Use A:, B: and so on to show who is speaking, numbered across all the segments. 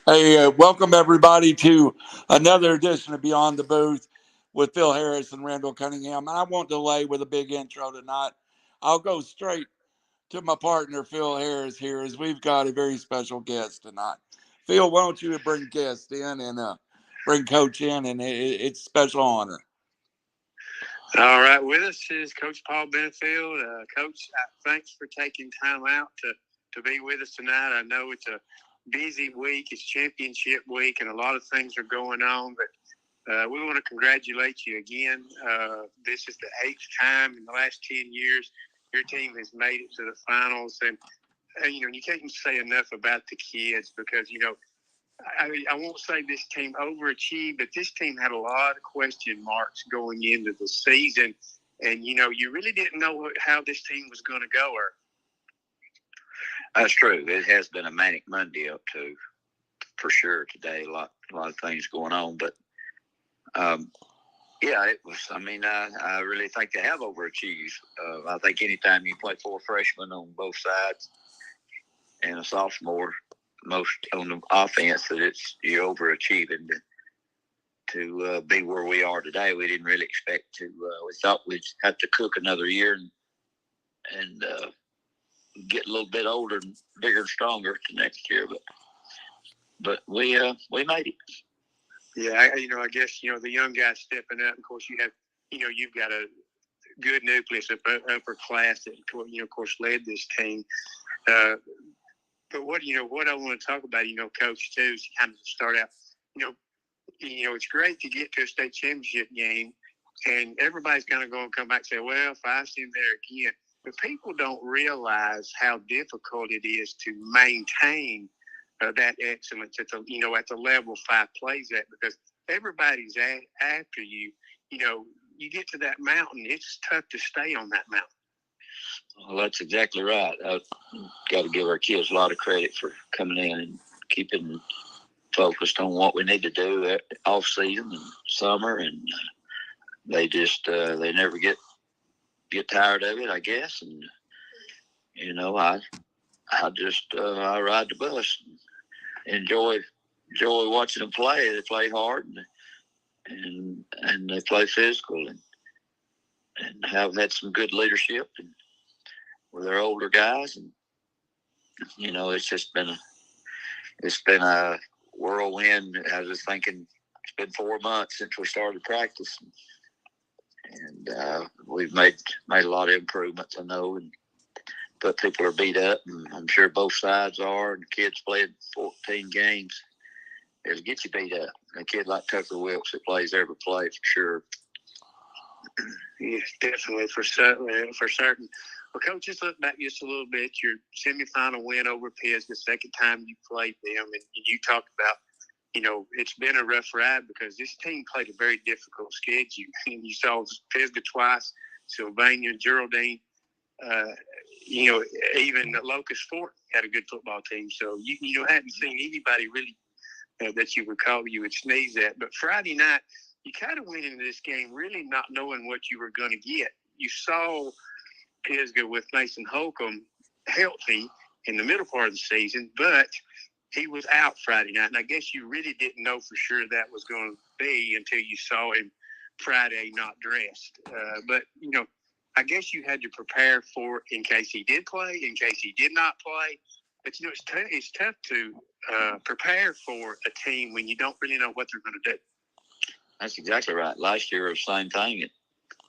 A: Hey, welcome everybody to another edition of Beyond the Booth with Phil Harris and Randall Cunningham. I won't delay with a big intro tonight. I'll go straight to my partner, Phil Harris, here, as we've got a very special guest tonight. Phil, why don't you bring guests in and bring Coach in, and it's a special honor.
B: All right, with us is Coach Paul Benefield. Coach, thanks for taking time out to be with us tonight. I know it's a busy week. It's championship week, and a lot of things are going on, but we want to congratulate you again. This is the 8th time in the last 10 years your team has made it to the finals, and you can't say enough about the kids because, I won't say this team overachieved, but this team had a lot of question marks going into the season. And, you really didn't know how this team was going to go.
C: That's true. It has been a manic Monday up to, for sure, today. A lot of things going on. But, yeah, it was. I mean, I really think they have overachieved. I think anytime you play 4 freshmen on both sides and a sophomore, most on the offense, that you're overachieving to be where we are today. We didn't really expect to. We thought we'd have to cook another year and get a little bit older and bigger and stronger to next year. But we made it.
B: Yeah, I guess the young guys stepping up. Of course, you've got a good nucleus of upper class that of course led this team. But what I want to talk about, Coach, too, is kind of to start out, it's great to get to a state championship game, and everybody's kind of going to come back and say, well, Fyffe's in there again. But people don't realize how difficult it is to maintain that excellence at the level Fyffe plays at, because everybody's after you. You get to that mountain, it's tough to stay on that mountain.
C: Well, that's exactly right. I've got to give our kids a lot of credit for coming in and keeping focused on what we need to do off season and summer, and they just they never get tired of it, I guess. And I just I ride the bus and enjoy watching them play. They play hard and they play physical and have had some good leadership and with our older guys, and it's been a whirlwind. I was thinking it's been 4 months since we started practice, and we've made a lot of improvements, I know, but people are beat up, and I'm sure both sides are, and kids playing 14 games. It'll get you beat up. A kid like Tucker Wilkes that plays every play for sure.
B: Yes, definitely, for certain. Well, Coach, just look back just a little bit. Your semifinal win over Pisgah, the second time you played them, and you talked about, it's been a rough ride because this team played a very difficult schedule. And you saw Pisgah twice, Sylvania, Geraldine, even Locust Fort had a good football team. So you hadn't seen anybody really that you would call you would sneeze at. But Friday night, you kind of went into this game really not knowing what you were going to get. You saw Pisgah with Mason Holcomb healthy in the middle part of the season, but he was out Friday night. And I guess you really didn't know for sure that was going to be until you saw him Friday not dressed. But I guess you had to prepare for in case he did play, in case he did not play. But, it's tough to prepare for a team when you don't really know what they're going to do.
C: That's exactly right. Last year, it was the same thing.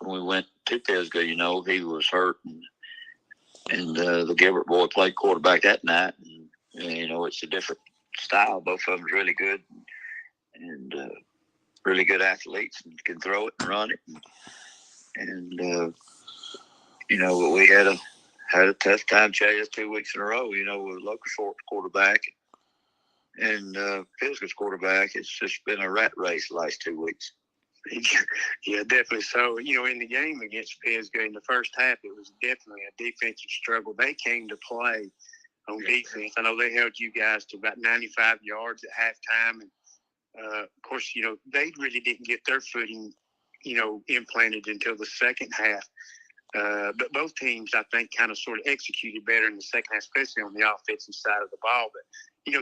C: When we went to Pisgah, he was hurt, and the Gilbert boy played quarterback that night. And, it's a different style. Both of them's really good and really good athletes and can throw it and run it. And we had a tough time chasing 2 weeks in a row, with Locust Fort quarterback and Pisgah's quarterback. It's just been a rat race the last 2 weeks.
B: Yeah, definitely so. In the game against Pisgah in the first half, it was definitely a defensive struggle. They came to play on defense. I know they held you guys to about 95 yards at halftime. And, of course, they really didn't get their footing, implanted until the second half. But both teams, I think, kind of sort of executed better in the second half, especially on the offensive side of the ball. But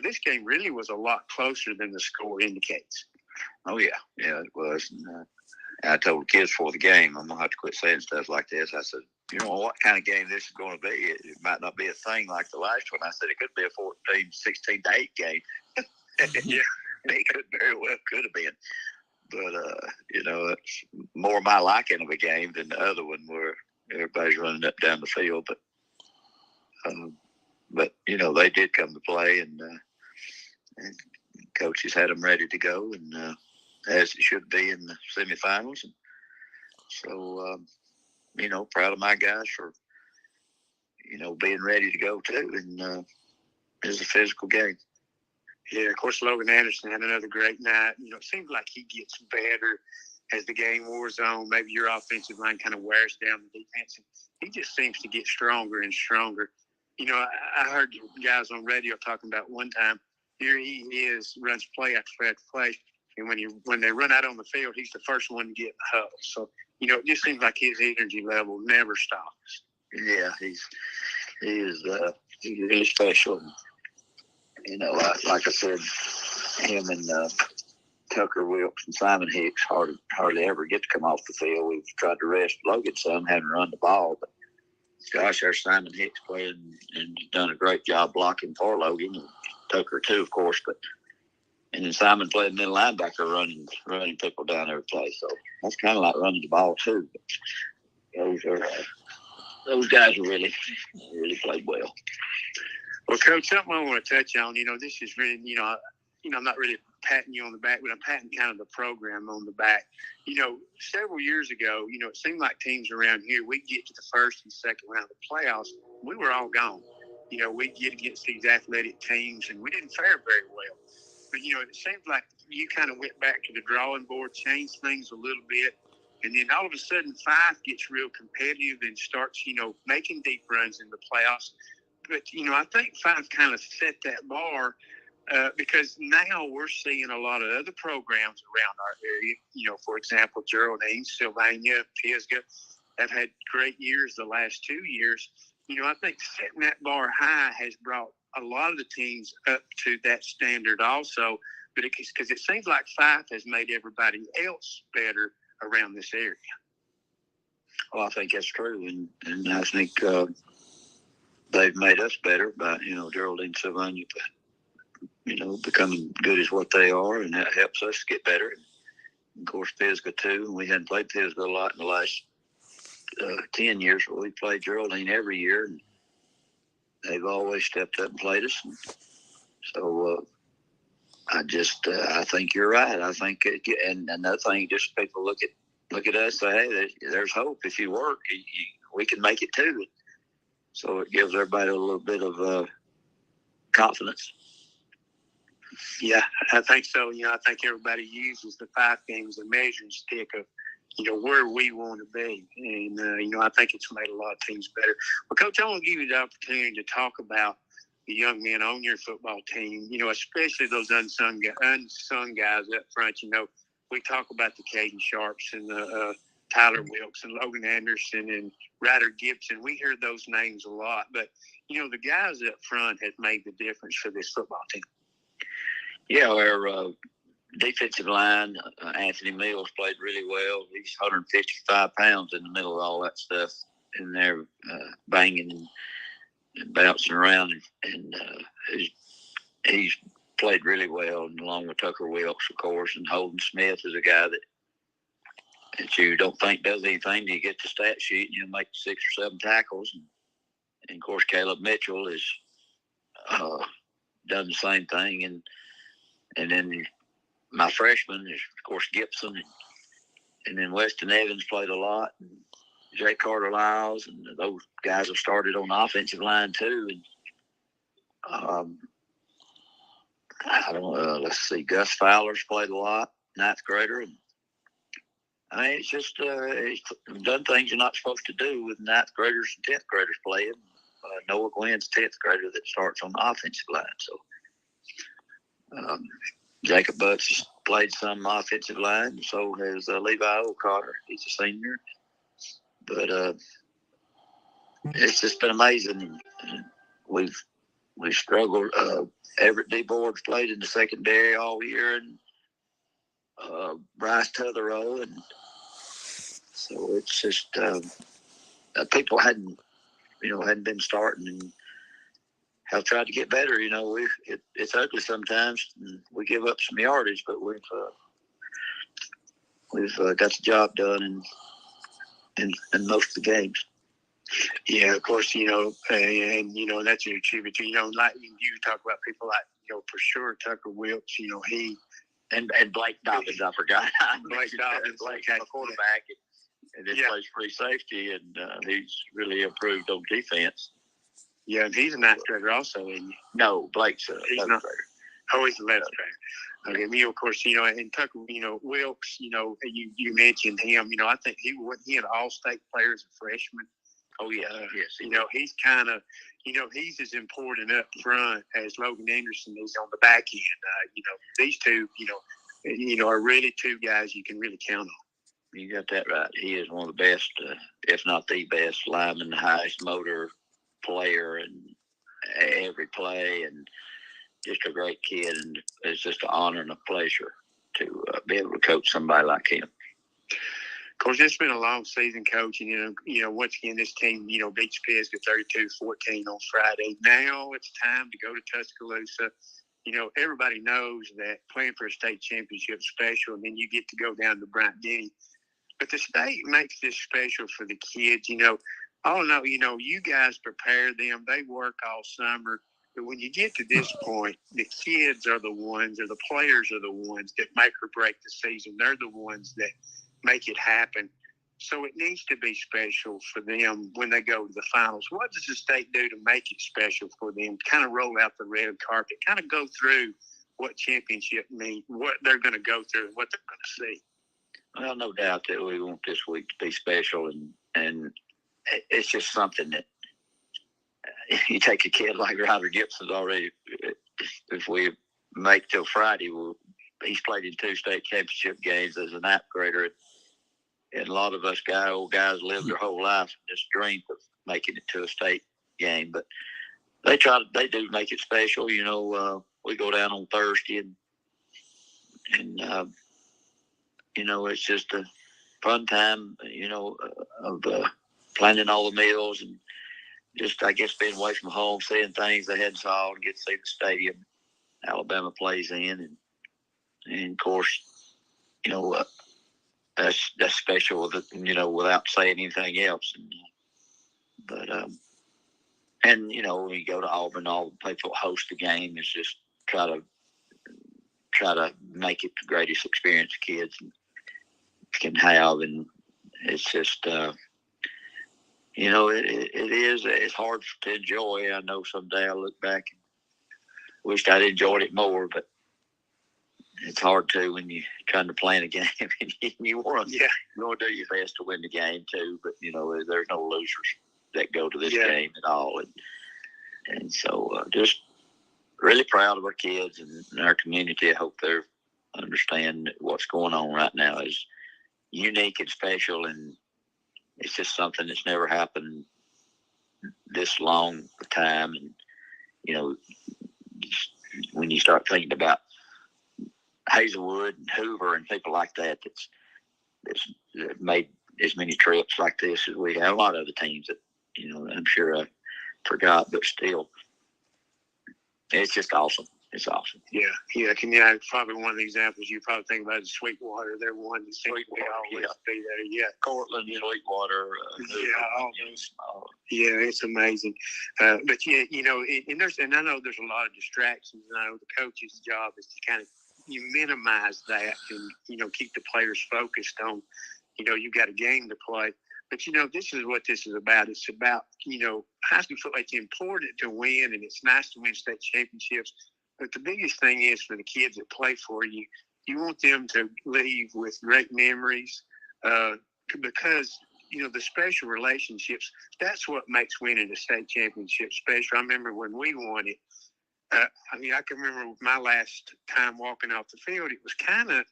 B: this game really was a lot closer than the score indicates.
C: Oh, yeah. Yeah, it was. And, I told the kids before the game, I'm going to have to quit saying stuff like this. I said, what kind of game this is going to be? It might not be a thing like the last one. I said it could be a 14, 16-8 game. Yeah, it could very well could have been. But, it's more my liking of a game than the other one where everybody's running up down the field. But they did come to play, and coaches had them ready to go, and as it should be in the semifinals. And so, proud of my guys for, being ready to go too. And it's a physical game.
B: Yeah, of course, Logan Anderson had another great night. It seems like he gets better as the game wears on. Maybe your offensive line kind of wears down the defense. He just seems to get stronger and stronger. I heard guys on radio talking about one time, here he is, runs play after play. And when they run out on the field, he's the first one to get in the huddle. So, it just seems like his energy level never stops.
C: Yeah, he's really special. Like I said, him and Tucker Wilkes and Simon Hicks hardly ever get to come off the field. We've tried to rest Logan some, having run the ball, but gosh, there's Simon Hicks playing and done a great job blocking for Logan, and Tucker too, of course. And then Simon played middle linebacker, running people down every play. So that's kind of like running the ball too. But those guys are really played well.
B: Well, Coach, something I want to touch on. This is really, I'm not really patting you on the back, but I'm patting kind of the program on the back. Several years ago, it seemed like teams around here, we'd get to the first and second round of the playoffs, we were all gone. We'd get against these athletic teams, and we didn't fare very well. But, it seems like you kind of went back to the drawing board, changed things a little bit, and then all of a sudden Fyffe gets real competitive and starts, making deep runs in the playoffs. But, I think Fyffe kind of set that bar because now we're seeing a lot of other programs around our area. For example, Geraldine, Sylvania, Pisgah have had great years the last 2 years. I think setting that bar high has brought a lot of the teams up to that standard also. But because it seems like Fyffe has made everybody else better around this area.
C: Well, I think that's true. And I think they've made us better by, Geraldine, Sylvania, becoming good as what they are, and that helps us get better. And of course, Pisgah too. We hadn't played Pisgah a lot in the last 10 years, but we played Geraldine every year, and they've always stepped up and played us. And so I think you're right. I think, and another thing, just people look at us, say, hey, there's hope. If you work, we can make it too. So it gives everybody a little bit of confidence.
B: Yeah, I think so. I think everybody uses the Fyffe game as a measuring stick of, where we want to be. And, I think it's made a lot of teams better. Well, Coach, I want to give you the opportunity to talk about the young men on your football team, especially those unsung guys up front. We talk about the Caden Sharps and the Tyler Wilkes and Logan Anderson and Ryder Gibson. We hear those names a lot. But, the guys up front have made the difference for this football team.
C: Yeah, our defensive line, Anthony Mills, played really well. He's 155 pounds in the middle of all that stuff in there, banging and bouncing around. And he's played really well, and along with Tucker Wilkes, of course. And Holden Smith is a guy that you don't think does anything till you get the stat sheet, and you make 6 or 7 tackles. And of course, Caleb Mitchell has done the same thing. And then my freshman is, of course, Gibson. And then Weston Evans played a lot. And Jake Carter-Lyles. And those guys have started on the offensive line, too. And I don't know. Let's see. Gus Fowler's played a lot, 9th grader. And I mean, it's just he's done things you're not supposed to do with 9th graders and 10th graders playing. Noah Gwynn's 10th grader that starts on the offensive line. So Jacob Butts has played some offensive line. So has Levi O'Connor. He's a senior. But it's just been amazing. We've we struggled. Everett D. Boards played in the secondary all year, and Bryce Tutherow, and so it's just people hadn't been starting and have tried to get better. It's ugly sometimes, and we give up some yardage, but we've got the job done in most of the games.
B: Yeah, of course, and that's a tribute to, like you talk about people like, for sure, Tucker Wilkes, he.
C: And Blake Dobbins, I forgot.
B: Blake Dobbins.
C: Blake had a quarterback and then plays free safety, and he's really improved on defense.
B: Yeah, and he's a ninth grader also, isn't he?
C: No, Blake's a
B: he's not. Oh, he's a 11th grader. Okay, of course, and Tucker, Wilkes, you mentioned him. I think he had all-state player as a freshman.
C: Oh, yeah. Yes.
B: He's kind of, he's as important up front as Logan Anderson is on the back end. These two, are really two guys you can really count on.
C: You got that right. He is one of the best, if not the best lineman, the highest motor player in every play, and just a great kid. And it's just an honor and a pleasure to be able to coach somebody like him.
B: Of course, it's been a long season, Coach, and, once again, this team, beats Pisgah 32-14 on Friday. Now it's time to go to Tuscaloosa. Everybody knows that playing for a state championship is special, and then you get to go down to Bryant-Denny. But the state makes this special for the kids. All in all, you guys prepare them. They work all summer. But when you get to this point, the kids are the ones, or the players are the ones that make or break the season. They're the ones that make it happen. So it needs to be special for them when they go to the finals. What does the state do to make it special for them? Kind of roll out the red carpet, kind of go through what championship means, what they're going to go through, and what they're going to see.
C: Well, no doubt that we want this week to be special, and it's just something that you take a kid like Ryder Gibson's already. If we make till Friday, he's played in 2 state championship games as a ninth grader. And a lot of us old guys live their whole life in this dream of making it to a state game. But they do make it special. We go down on Thursday and it's just a fun time, of planning all the meals and just, I guess, being away from home, seeing things they hadn't saw, and get to see the stadium Alabama plays in. And of course, that's special with it, without saying anything else. When you go to Auburn, all the people host the game is just try to make it the greatest experience kids can have. And it's just, it's hard to enjoy. I know someday I'll look back and wished I'd enjoyed it more, but it's hard to when you're trying to plan a game and you want to do your best to win the game too. But there's no losers that go to this game at all, and so just really proud of our kids and our community. I hope they understand that what's going on right now is unique and special, and it's just something that's never happened this long a time. And when you start thinking about Hazelwood and Hoover and people like that's made as many trips like this as we have. A lot of other teams that, I'm sure I forgot, but still, it's just awesome. It's awesome.
B: Yeah. Probably one of the examples you probably think about is Sweetwater. They're one that seems to always be there. Yeah.
C: Cortland, Sweetwater.
B: All those. Yeah, it's amazing. But and I know there's a lot of distractions. And I know the coach's job is to kind of minimize that and keep the players focused on you've got a game to play. But this is what this is about. It's about high school football. It's important to win, and it's nice to win state championships. But the biggest thing is for the kids that play for you, you want them to leave with great memories, because the special relationships. That's what makes winning a state championship special. I remember when we won it. I can remember my last time walking off the field, it was kind of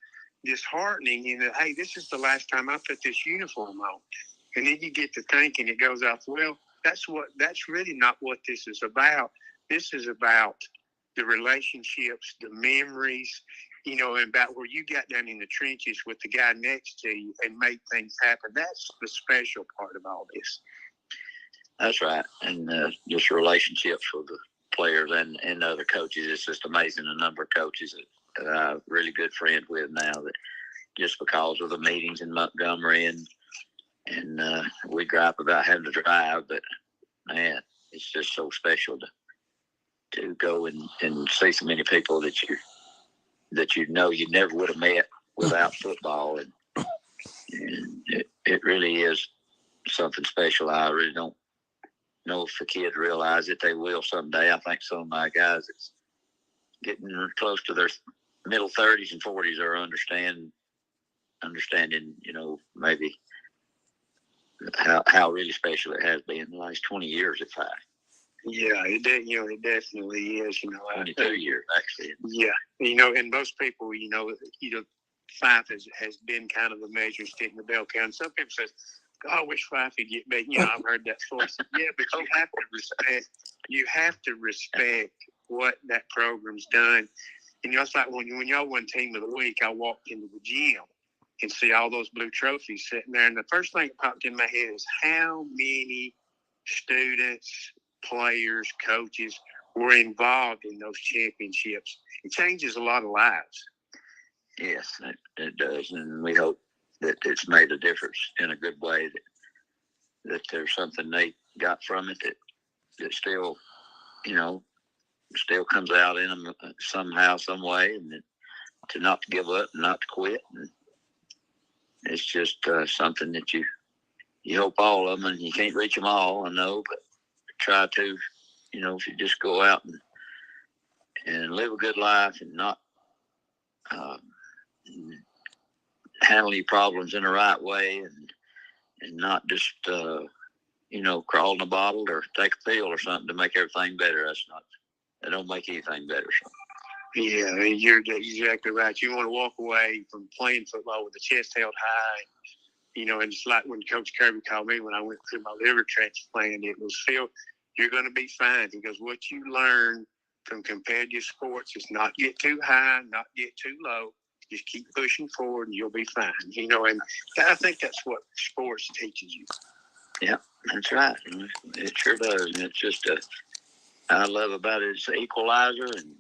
B: disheartening, hey, this is the last time I put this uniform on. And then you get to thinking, it goes off, well, that's really not what this is about. This is about the relationships, the memories, and about where you got down in the trenches with the guy next to you and made things happen. That's the special part of all this.
C: That's right. And just relationships with the players and other coaches. It's just amazing the number of coaches that I'm really good friends with now, that just because of the meetings in Montgomery and we gripe about having to drive, but man, it's just so special to go and see so many people that you never would have met without football, and it really is something special. I really don't know if the kids realize it. They will someday. I think some of my guys that's getting close to their middle 30s and 40s are understanding, maybe how really special it has been in the last 20 years at Fyffe.
B: Yeah, it definitely is.
C: 22 years actually.
B: Yeah, and most people, Fyffe has been kind of the measuring stick in the bell cow. And some people say, "Oh, I wish Fyffe would get back." I've heard that before. Yeah, but you have to respect what that program's done. And it's like when y'all won Team of the Week, I walked into the gym and see all those blue trophies sitting there. And the first thing that popped in my head is how many students, players, coaches were involved in those championships. It changes a lot of lives.
C: Yes, it does. And we hope that it's made a difference in a good way, that there's something they got from it that still, still comes out in them somehow, some way, and to not give up and not to quit. And it's just something that you hope all of them, and you can't reach them all, I know, but try to, if you just go out and live a good life and not handle your problems in the right way, and not just crawl in a bottle or take a pill or something to make everything better. That don't make anything better. So.
B: Yeah, you're exactly right. You want to walk away from playing football with the chest held high. And it's like when Coach Kirby called me when I went through my liver transplant, it was, "Phil, you're going to be fine." He goes, "What you learn from competitive sports is not get too high, not get too low. Just keep pushing forward and you'll be fine." And I think that's what sports teaches you.
C: Yeah, that's right. It sure does. And it's just I love about it, it's an equalizer, and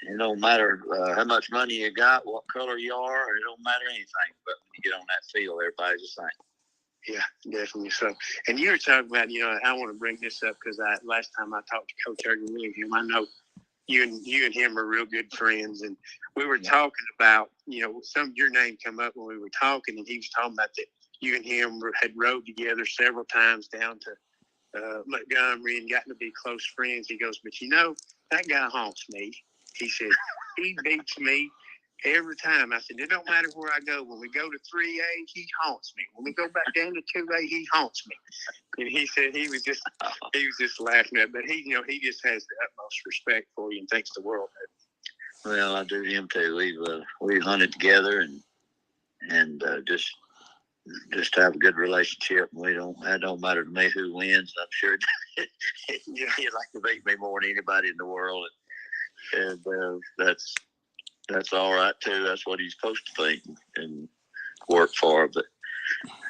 C: it don't matter how much money you got, what color you are, it don't matter anything. But when you get on that field, everybody's the same.
B: Yeah, definitely so. And you were talking about, I want to bring this up because last time I talked to Coach William, I know you and him are real good friends, and we were talking about, some of your name come up when we were talking, and he was talking about that you and him had rode together several times down to Montgomery and gotten to be close friends. He goes, "But that guy haunts me." He said, "He beats me every time." I said, "It don't matter where I go. When we go to 3A, he haunts me. When we go back down to 2A, he haunts me." And he said he was just laughing at it. But he just has the utmost respect for you and thinks the world of it.
C: Well, I do him too. We've hunted together and just have a good relationship. That don't matter to me who wins. I'm sure he'd like to beat me more than anybody in the world. And that's all right too. That's what he's supposed to think and work for. But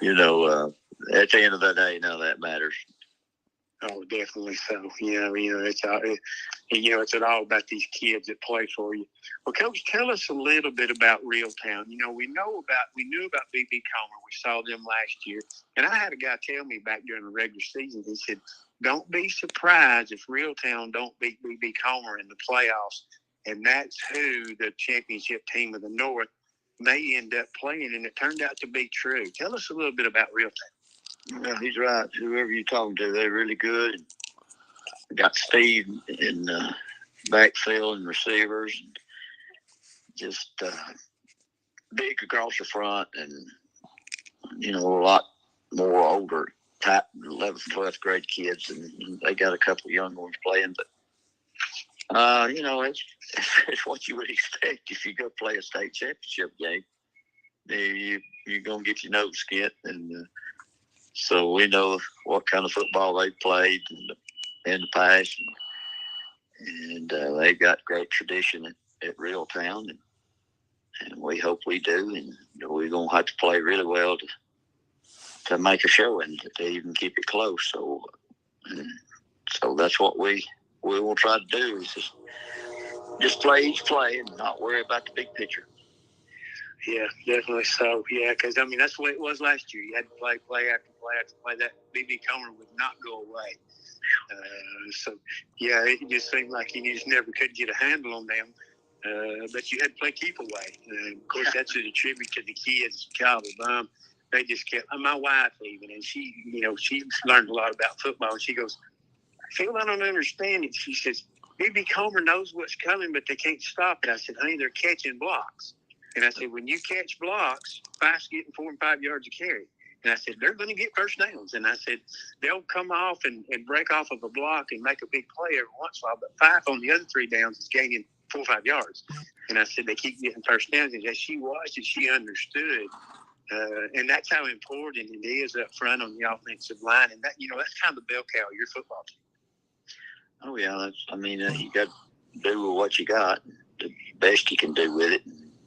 C: at the end of the day, none of that matters.
B: Oh, definitely so. It's all about these kids that play for you. Well, Coach, tell us a little bit about Reeltown. We knew about BB Comer. We saw them last year, and I had a guy tell me back during the regular season. He said, "Don't be surprised if Reeltown don't beat BB Comer in the playoffs." And that's who the championship team of the North may end up playing, and it turned out to be true. Tell us a little bit about Reeltown.
C: Well, he's right. Whoever you're talking to, they're really good. Got Steve in backfield and receivers, and just big across the front, and a lot more older type 11th, 12th grade kids, and they got a couple of young ones playing. But it's what you would expect if you go play a state championship game. You're gonna get your nose skint, and so we know what kind of football they played in the past. and they've got great tradition at Reeltown, and we hope we do, and we're going to have to play really well to make a showing, to even keep it close. So that's what we will try to do, is just play each play and not worry about the big picture.
B: Yeah, definitely so. Yeah, because, I mean, that's the way it was last year. You had to play after play after play. That BB Comer would not go away. So, yeah, it just seemed like you just never could get a handle on them. But you had to play keep away. Of course, that's a tribute to the kids, Child of Bum. They just kept, my wife even, and she, she learned a lot about football. And she goes, Phil, I don't understand it. She says, BB Comer knows what's coming, but they can't stop it. I said, honey, they're catching blocks. And I said, when you catch blocks, Fyffe's getting 4 and 5 yards of carry. And I said, they're going to get first downs. And I said, they'll come off and break off of a block and make a big play every once in a while. But Fyffe on the other 3 downs is gaining 4 or 5 yards. And I said, they keep getting first downs. And as she watched it, she understood. And that's how important it is up front on the offensive line. And that, that's kind of the bell cow of your football team.
C: Oh, yeah. You got to do with what you got, the best you can do with it.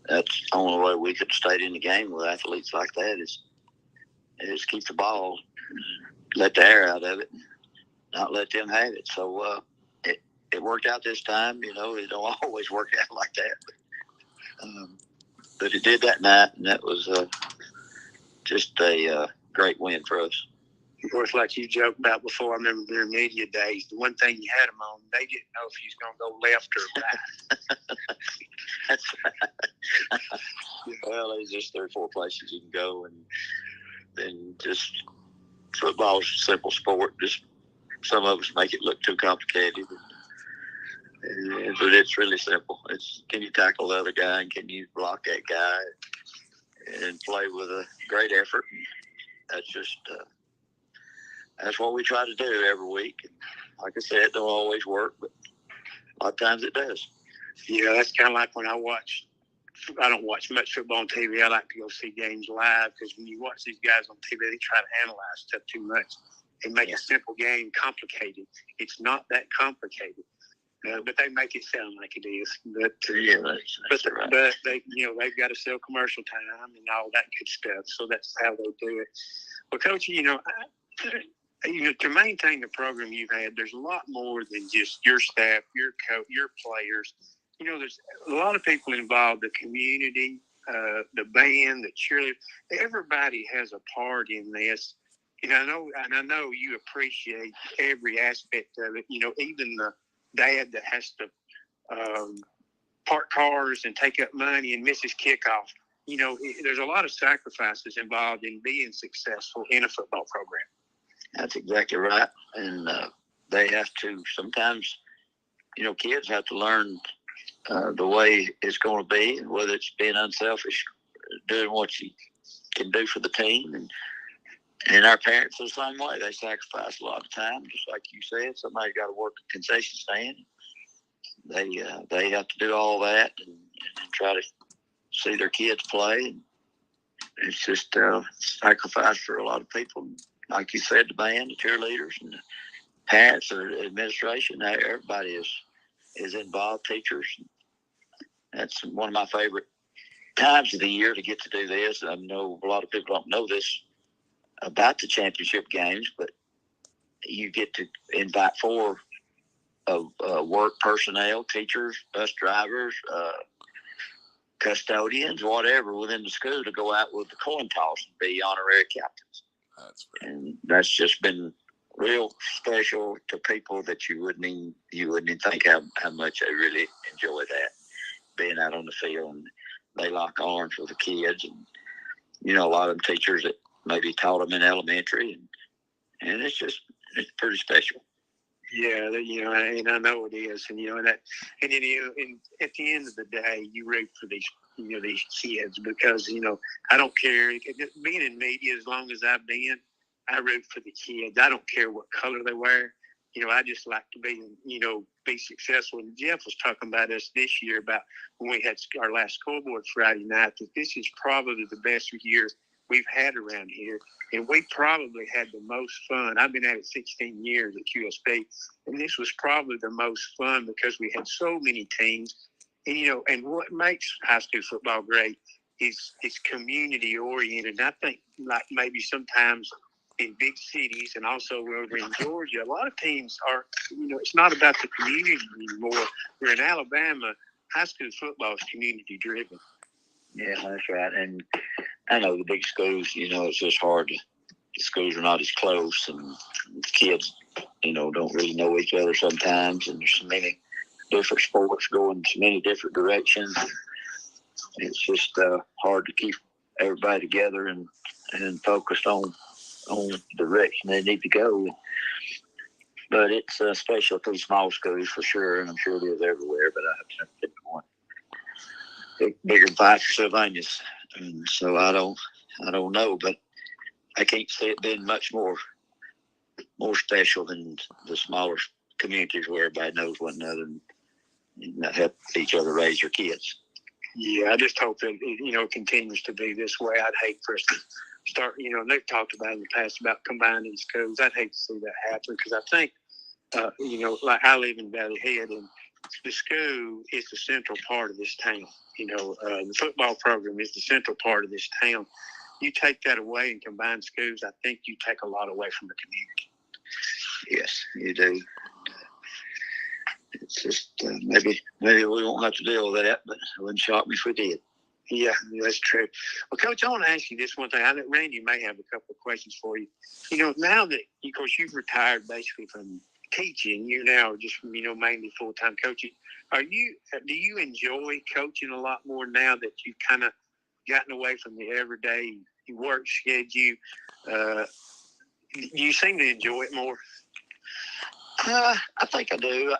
C: That's the only way we could have stayed in the game with athletes like that is keep the ball, let the air out of it, not let them have it. So it worked out this time. It don't always work out like that. But it did that night, and that was just a great win for us.
B: Of course, like you joked about before, I remember during media days, the one thing you had them on, they didn't know if he was going to go left or right.
C: That's right. Well, there's just 3 or 4 places you can go, and then just football is a simple sport. Just some of us make it look too complicated, but it's really simple. It's, can you tackle the other guy, and can you block that guy, and play with a great effort. That's just that's what we try to do every week. And like I said, it don't always work, but a lot of times it does.
B: Yeah, that's kind of like when I don't watch much football on TV. I like to go see games live, because when you watch these guys on TV, they try to analyze stuff too much. They make a simple game complicated. It's not that complicated, but they make it sound like it is. But
C: that's right.
B: But they, they've got to sell commercial time and all that good stuff. So that's how they do it. Well, Coach, to maintain the program you've had, there's a lot more than just your staff, your coach, your players. There's a lot of people involved, the community, the band, the cheerleaders. Everybody has a part in this. I know you appreciate every aspect of it. Even the dad that has to park cars and take up money and miss his kickoff. There's a lot of sacrifices involved in being successful in a football program.
C: That's exactly right. And they have to sometimes, kids have to learn the way it's going to be, and whether it's being unselfish, doing what you can do for the team. And our parents are the same way. They sacrifice a lot of time, just like you said. Somebody's got to work a concession stand. They have to do all that and try to see their kids play. And it's just sacrifice for a lot of people. Like you said, the band, the cheerleaders, and the parents or administration, everybody is involved, teachers. That's one of my favorite times of the year to get to do this. I know a lot of people don't know this about the championship games, but you get to invite 4 of work personnel, teachers, bus drivers, custodians, whatever, within the school to go out with the coin toss and be honorary captains. And that's just been real special to people that you wouldn't even think how much they really enjoy that, being out on the field. And they lock arms with the kids, and a lot of them teachers that maybe taught them in elementary, and it's pretty special.
B: Yeah, and I know it is, and and at the end of the day, you root for these kids, because I don't care, being in media as long as I've been, I root for the kids. I don't care what color they wear. I just like to be successful. And Jeff was talking about us this year about when we had our last scoreboard Friday night, that this is probably the best year we've had around here. And we probably had the most fun. I've been at it 16 years at QSB, and this was probably the most fun because we had so many teams. And, you know, and what makes high school football great is it's community oriented. And I think like maybe sometimes in big cities and also over in Georgia, a lot of teams are, you know, it's not about the community anymore. Where in Alabama, high school football is community driven.
C: Yeah, that's right. And I know the big schools, you know, it's just hard. The schools are not as close, and kids, you know, don't really know each other sometimes. And there's so many different sports going so many different directions. It's just hard to keep everybody together and focused on the direction they need to go. But it's special to small schools for sure, and I'm sure it is everywhere. But I've been one bigger than Fyffe or Sylvania's, and so I don't know, but I can't see it being much more special than the smaller communities where everybody knows one another and help each other raise their kids.
B: Yeah, I just hope that it continues to be this way. I'd hate for us to start, they've talked about in the past about combining schools. I'd hate to see that happen because I think, like I live in Valley Head, and the school is the central part of this town. The football program is the central part of this town. You take that away and combine schools, I think you take a lot away from the community.
C: Yes, you do. It's just maybe we won't have to deal with that, but it wouldn't shock me if we did.
B: Yeah, that's true. Well, Coach, I want to ask you this one thing. I know Randy may have a couple of questions for you. Now that, of course, you've retired basically from teaching, you now are just, mainly full-time coaching. Do you enjoy coaching a lot more now that you've kind of gotten away from the everyday work schedule? You seem to enjoy it more.
C: I think I do.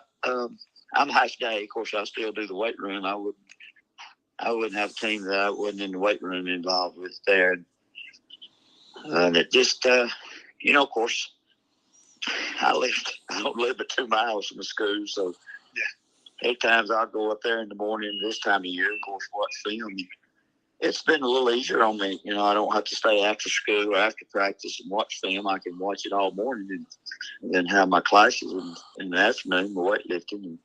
C: I'm half day. Of course, I still do the weight room. I wouldn't have a team that I wasn't in the weight room involved with there. And it just, of course, I don't live but 2 miles from the school, so yeah. 8 times I'll go up there in the morning this time of year, of course, watch film. It's been a little easier on me. I don't have to stay after school or after practice and watch film. I can watch it all morning and then have my classes in the afternoon, the weightlifting.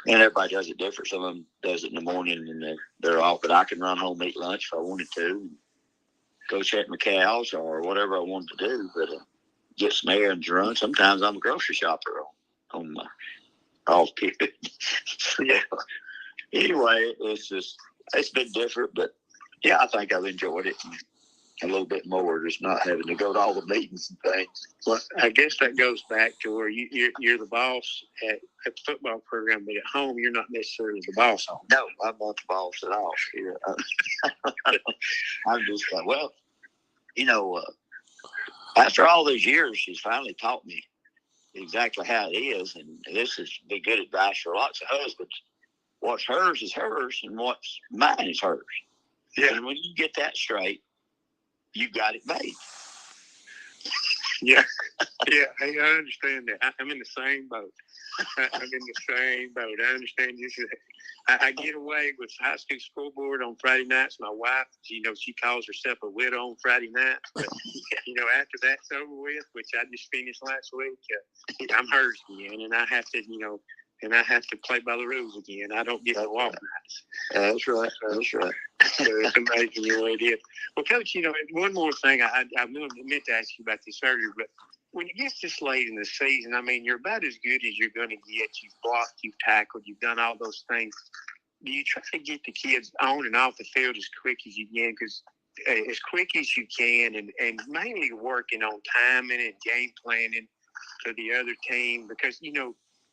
C: And everybody does it different. Some of them does it in the morning and they're off, but I can run home, eat lunch if I wanted to, and go check my cows or whatever I wanted to do. But get some errands run. Sometimes I'm a grocery shopper on my off period. Yeah. Anyway, it's been different, but yeah, I think I've enjoyed it a little bit more, just not having to go to all the meetings and things.
B: Well, I guess that goes back to where you're the boss at the football program, but at home you're not necessarily the boss.
C: No, I'm not the boss at all. I'm just after all these years, she's finally taught me exactly how it is, and this is be good advice for lots of husbands. What's hers is hers, and what's mine is hers. Yeah. And when you get that straight, you got it made.
B: Yeah. Yeah. Hey, I understand that. I'm in the same boat. I'm in the same boat. I understand this. I get away with high school scoreboard on Friday nights. My wife, she calls herself a widow on Friday nights. But, after that's over with, which I just finished last week, I'm hers again. And I have to play by the rules again. I don't get no off nights.
C: That's right.
B: So it's amazing the way it is. Well, Coach, one more thing. I meant to ask you about this earlier, but when it gets this late in the season, you're about as good as you're going to get. You've blocked, you've tackled, you've done all those things. Do you try to get the kids on and off the field as quick as you can? Because as quick as you can, and mainly working on timing and game planning for the other team, because,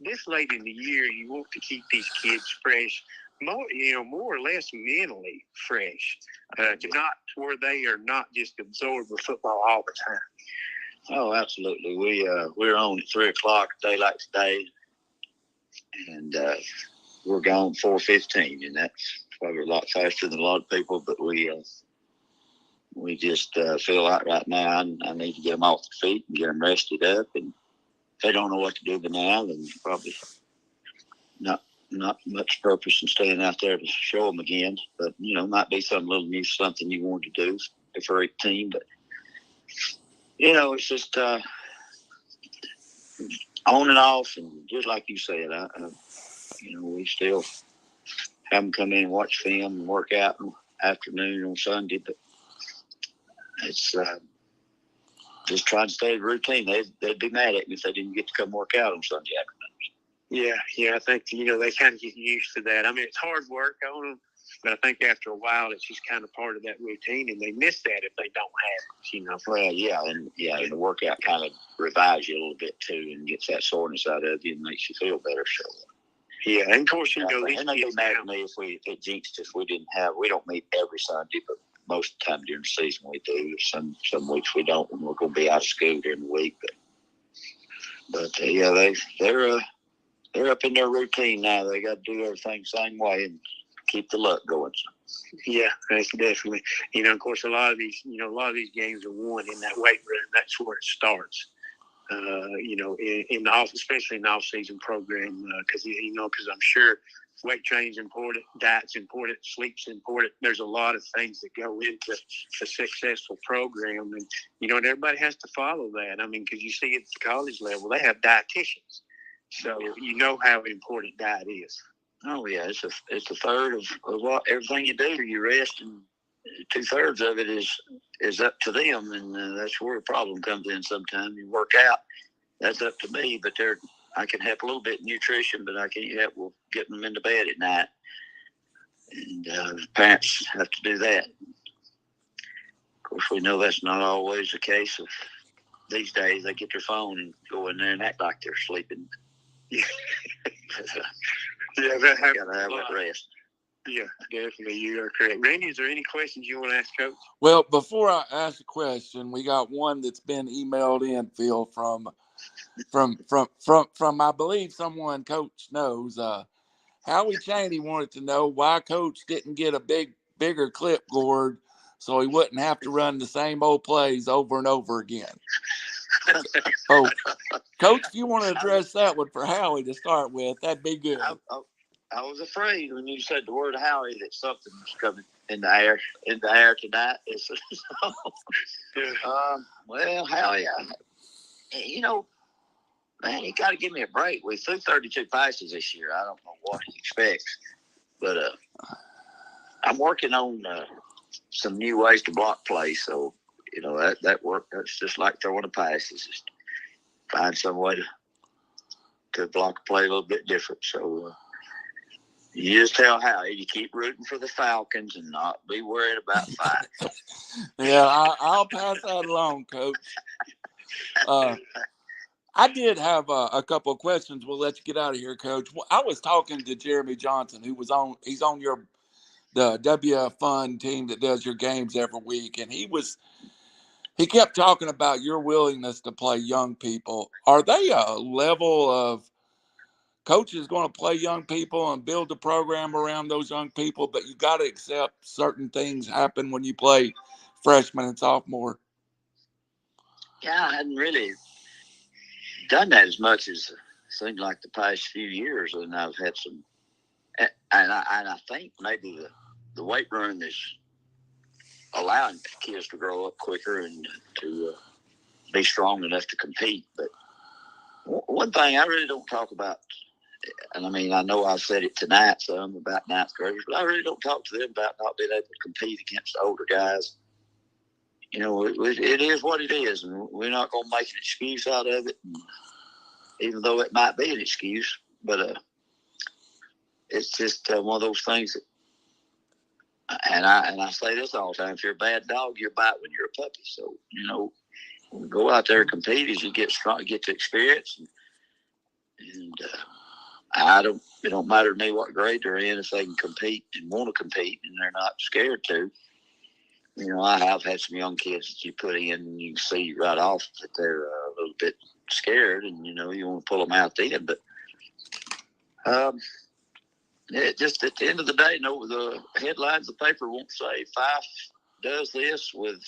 B: this late in the year, you want to keep these kids fresh, more or less mentally fresh, to where they are not just absorbed with football all the time.
C: Oh, absolutely. We're on at 3:00 daylight today, and we're gone 4:15, and that's probably a lot faster than a lot of people. But we just feel like right now I need to get them off their feet and get them rested up, and if they don't know what to do by now, then probably not much purpose in staying out there to show them again. But might be some little new something you want to do. great team. But, you know, it's just on and off. And just like you said, you know, we still have them come in and watch film and work out in the afternoon on Sunday. But it's just trying to stay routine. They'd be mad at me if they didn't get to come work out on Sunday afternoons.
B: Yeah. I think, you know, they kind of get used to that. I mean, it's hard work on them, but I think after a while, it's just kind of part of that routine, and they miss that if they don't have it, you know.
C: Well, and the workout kind of revives you a little bit too, and gets that soreness out of you and makes you feel better. So,
B: yeah, and of course, you know,
C: they'd be mad at me if it jinxed us. We don't meet every Sunday, but most of the time during the season we do. Some weeks we don't, and we're going to be out of school during the week. But yeah, they're up in their routine now. They got to do everything the same way and keep the luck going.
B: Yeah, that's definitely. You know, of course, a lot of these games are won in that weight room. That's where it starts. You know, in the especially in the off-season program, because I'm sure weight training's important, diet's important, sleep's important. There's a lot of things that go into a successful program, and you know, and everybody has to follow that. I mean, because you see at the college level, they have dietitians, so you know how important diet is.
C: Oh yeah, it's a third of what everything you do. You rest, and 2/3 of it is up to them, and that's where the problem comes in. Sometimes you work out, that's up to me, but I can help a little bit in nutrition, but I can't help with getting them into bed at night, and parents have to do that. Of course, we know that's not always the case. These days, they get their phone and go in there and act like they're sleeping.
B: Yeah,
C: got to have that rest.
B: Yeah, definitely. You are correct. Randy, is there any questions you want to ask Coach?
A: Well, before I ask a question, we got one that's been emailed in, Phil, from I believe someone Coach knows. Howie Chaney wanted to know why Coach didn't get a bigger clipboard so he wouldn't have to run the same old plays over and over again. Oh, Coach, if you want to address that one for Howie to start with, that'd be good.
C: I was afraid when you said the word Howie that something was coming in the air tonight. Well, Howie, you know, man, you got to give me a break. We threw 32 passes this year. I don't know what he expects, but I'm working on some new ways to block play. So, you know, that work. That's just like throwing a pass. It's just find some way to block a play a little bit different. So you just tell Howie you keep rooting for the Falcons and not be worried about Fyffe.
A: Yeah, I'll pass that along, Coach. I did have a couple of questions. We'll let you get out of here, Coach. I was talking to Jeremy Johnson, he's on the W Fun team that does your games every week, and he kept talking about your willingness to play young people. Are they a level of coaches going to play young people and build the program around those young people, but you got to accept certain things happen when you play freshman and sophomore?
C: Yeah, I hadn't really done that as much as it seemed like the past few years, and I've had some, and I think maybe the weight room is allowing kids to grow up quicker and to be strong enough to compete. But one thing I really don't talk about, and I mean, I know I said it tonight some about ninth graders, but I really don't talk to them about not being able to compete against the older guys. You know, it is what it is, and we're not going to make an excuse out of it, even though it might be an excuse. But it's just one of those things that, and I say this all the time: if you're a bad dog, you bite when you're a puppy. So, you know, go out there and compete as you get strong, get to experience, and it don't matter to me what grade they're in if they can compete and want to compete and they're not scared to. You know, I have had some young kids that you put in and you can see right off that they're a little bit scared, and, you know, you want to pull them out then. But it just at the end of the day, no, the headlines of the paper won't say Fyffe does this with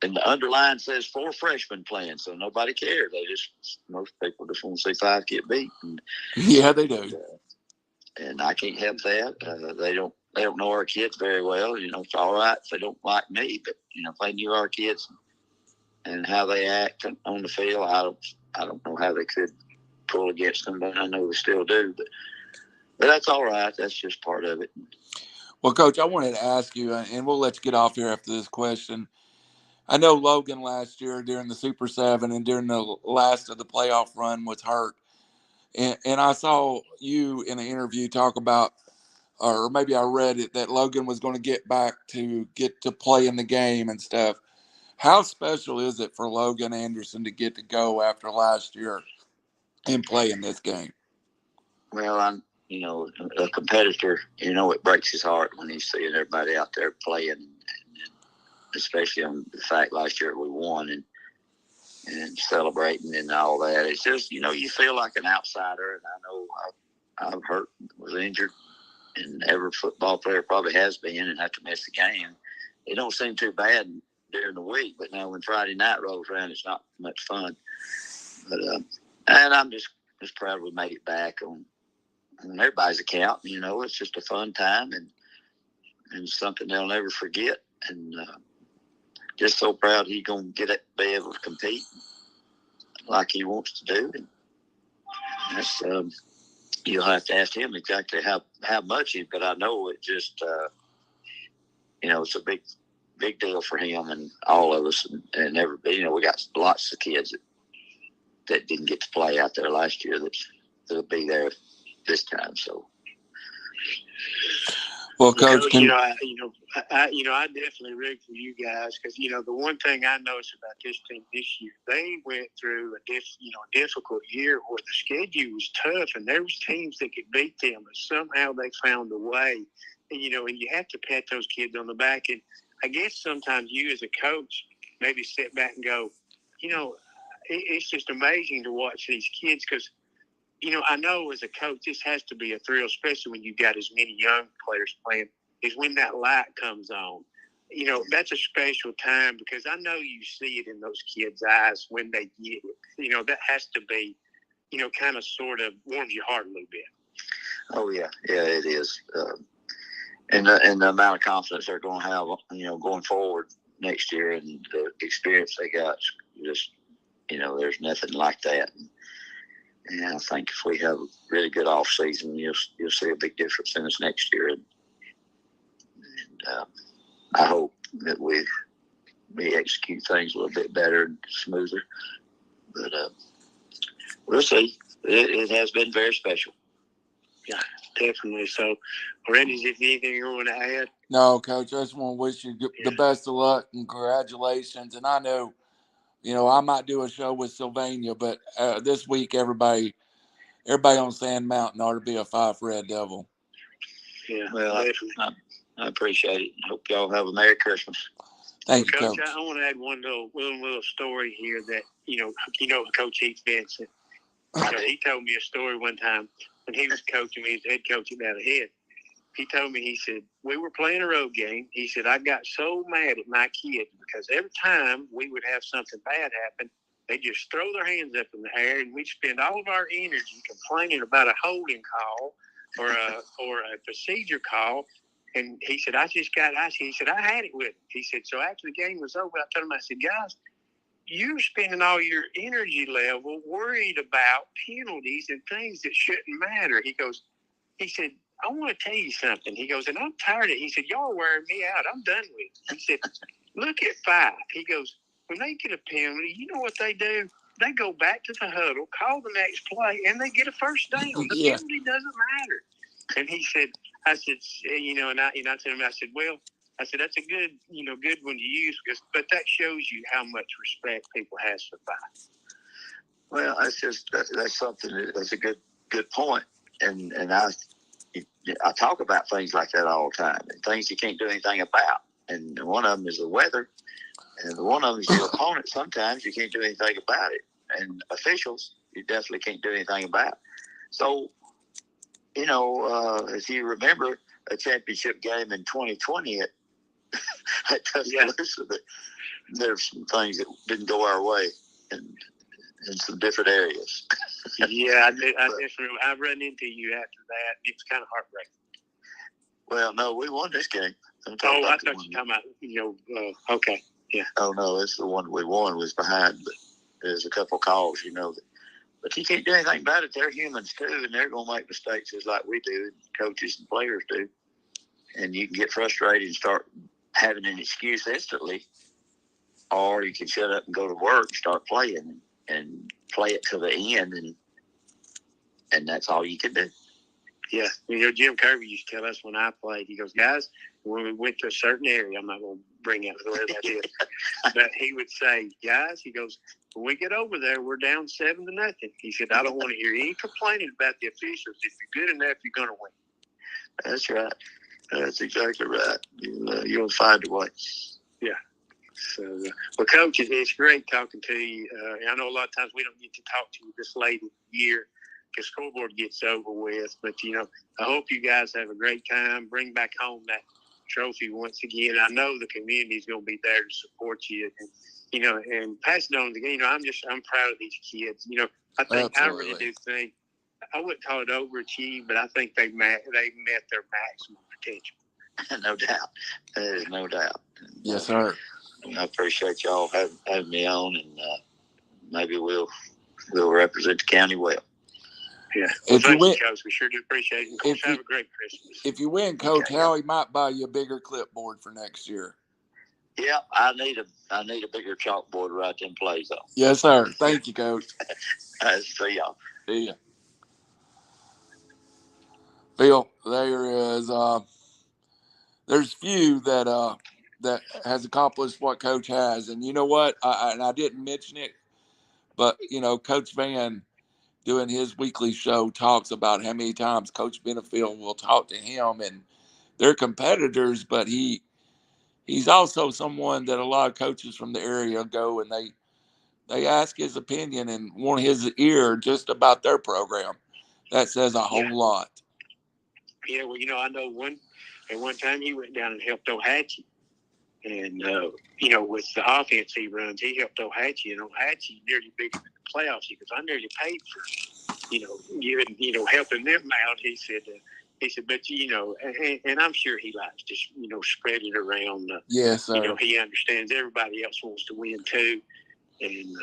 C: and the underline says 4 freshmen playing, so nobody cares. Most people just want to see Fyffe get beat.
A: Yeah, they do.
C: And I can't help that. They don't they don't know our kids very well. It's all right if they don't like me, but if they knew our kids and how they act on the field, I don't know how they could pull against them, but I know they still do. But that's all right. That's just part of it.
A: Well, Coach, I wanted to ask you, and we'll let you get off here after this question. I know Logan last year during the Super 7 and during the last of the playoff run was hurt. And I saw you in an interview talk about, or maybe I read it, that Logan was going to get to play in the game and stuff. How special is it for Logan Anderson to get to go after last year and play in this game?
C: Well, I'm, a competitor, it breaks his heart when he's seeing everybody out there playing, and especially on the fact last year we won and celebrating and all that. It's just, you feel like an outsider, and I know I've hurt, was injured, and every football player probably has been and have to miss the game. It don't seem too bad during the week, but now when Friday night rolls around, it's not much fun. But and I'm just proud we made it back on everybody's account. It's just a fun time and something they'll never forget. And just so proud he's going to be able to compete like he wants to do. And that's you'll have to ask him exactly how much but I know it just it's a big deal for him and all of us, and everybody. We got lots of kids that didn't get to play out there last year that'll be there this time. So,
A: well, Coach,
B: I definitely root for you guys because the one thing I noticed about this team this year, they went through a difficult year where the schedule was tough, and there was teams that could beat them, but somehow they found a way. And you have to pat those kids on the back. And I guess sometimes you as a coach maybe sit back and go, it's just amazing to watch these kids because, I know as a coach, this has to be a thrill, especially when you've got as many young players playing, is when that light comes on. That's a special time because I know you see it in those kids' eyes when they get it. That has to be, kind of sort of warms your heart a little bit.
C: Oh, yeah. Yeah, it is. And the amount of confidence they're going to have, going forward next year and the experience they got, just, there's nothing like that. And I think if we have a really good off season, you'll see a big difference in us next year. And I hope that we execute things a little bit better and smoother. But we'll see. It has been very special.
B: Yeah, definitely. So, Randy, is there anything you want to add?
A: No, Coach. I just want to wish you the best of luck and congratulations. And I know, I might do a show with Sylvania, but this week everybody on Sand Mountain ought to be a Fyffe Red Devil.
B: Yeah,
C: well, definitely. I appreciate it. Hope y'all have a Merry Christmas.
A: Thank you,
B: Coach.
A: Coach.
B: I want to add one little story here that Coach Heath Benson. He told me a story one time when he was coaching me as head coach at Valley Head. He told me, he said, we were playing a road game. He said, I got so mad at my kids because every time we would have something bad happen, they just throw their hands up in the air, and we'd spend all of our energy complaining about a holding call or a procedure call. And he said, he said, I had it with him. He said, so after the game was over, I told him, I said, guys, you're spending all your energy level worried about penalties and things that shouldn't matter. He said, I want to tell you something. He goes, and I'm tired of it. He said, y'all wearing me out. I'm done with it. He said, look at Fyffe. He goes, when they get a penalty, you know what they do? They go back to the huddle, call the next play, and they get a first down. The penalty doesn't matter. And he said, I said, and I told him, I said, well, I said, that's a good one to use, but that shows you how much respect people has for Fyffe.
C: Well, that's something, that's a good point. And I talk about things like that all the time, and things you can't do anything about. And one of them is the weather, and one of them is your opponent. Sometimes you can't do anything about it, and officials you definitely can't do anything about. So, if you remember a championship game in 2020 at Tuscaloosa, there's some things that didn't go our way in some different areas.
B: Yeah, I definitely. I run into you after that. It's kind of heartbreaking.
C: Well, no, we won this game.
B: I thought you were talking about, okay. Yeah.
C: Oh, no, it's the one we won was behind, but there's a couple calls, But you can't do anything about it. They're humans, too, and they're going to make mistakes just like we do, and coaches and players do. And you can get frustrated and start having an excuse instantly, or you can shut up and go to work and start playing and play it to the end, and that's all you can do.
B: Yeah. Jim Kirby used to tell us when I played, he goes, guys, when we went to a certain area, I'm not going to bring out where that is, but he would say, guys, he goes, when we get over there, we're down 7-0. He said, I don't want to hear any complaining about the officials. If you're good enough, you're going to win.
C: That's right. That's exactly right. You'll find a way.
B: Yeah. So, well, Coach, it's great talking to you. I know a lot of times we don't get to talk to you this late in the year because scoreboard gets over with. But, I hope you guys have a great time. Bring back home that trophy once again. I know the community is going to be there to support you. And pass it on to I'm proud of these kids. I think Absolutely. I really do think I wouldn't call it overachieved, but I think they met their maximum potential.
C: No doubt. There is no doubt.
A: Yes, sir.
C: I appreciate y'all having me on, and maybe we'll represent the county well.
B: Yeah. Well, thank you, Coach. We sure do appreciate it. Coach, have a great Christmas.
A: If you win, Coach, Howie might buy you a bigger clipboard for next year.
C: Yeah, I need a bigger chalkboard to write them plays on.
A: Yes, sir. Thank you, Coach.
C: See y'all.
A: See ya. Phil, there's few that has accomplished what Coach has, and you know what? I didn't mention it, but Coach Van, doing his weekly show, talks about how many times Coach Benefield will talk to him, and they're competitors, but he's also someone that a lot of coaches from the area go and they ask his opinion and want his ear just about their program. That says a whole lot.
B: Yeah, well, I know at one time he went down and helped AHSAA. And, with the offense he runs, he helped AHSAA. And AHSAA nearly beat him in the playoffs because I nearly paid for, helping them out. He said, but, and I'm sure he likes to, spread it around.
A: Yes, sir.
B: He understands everybody else wants to win too. And,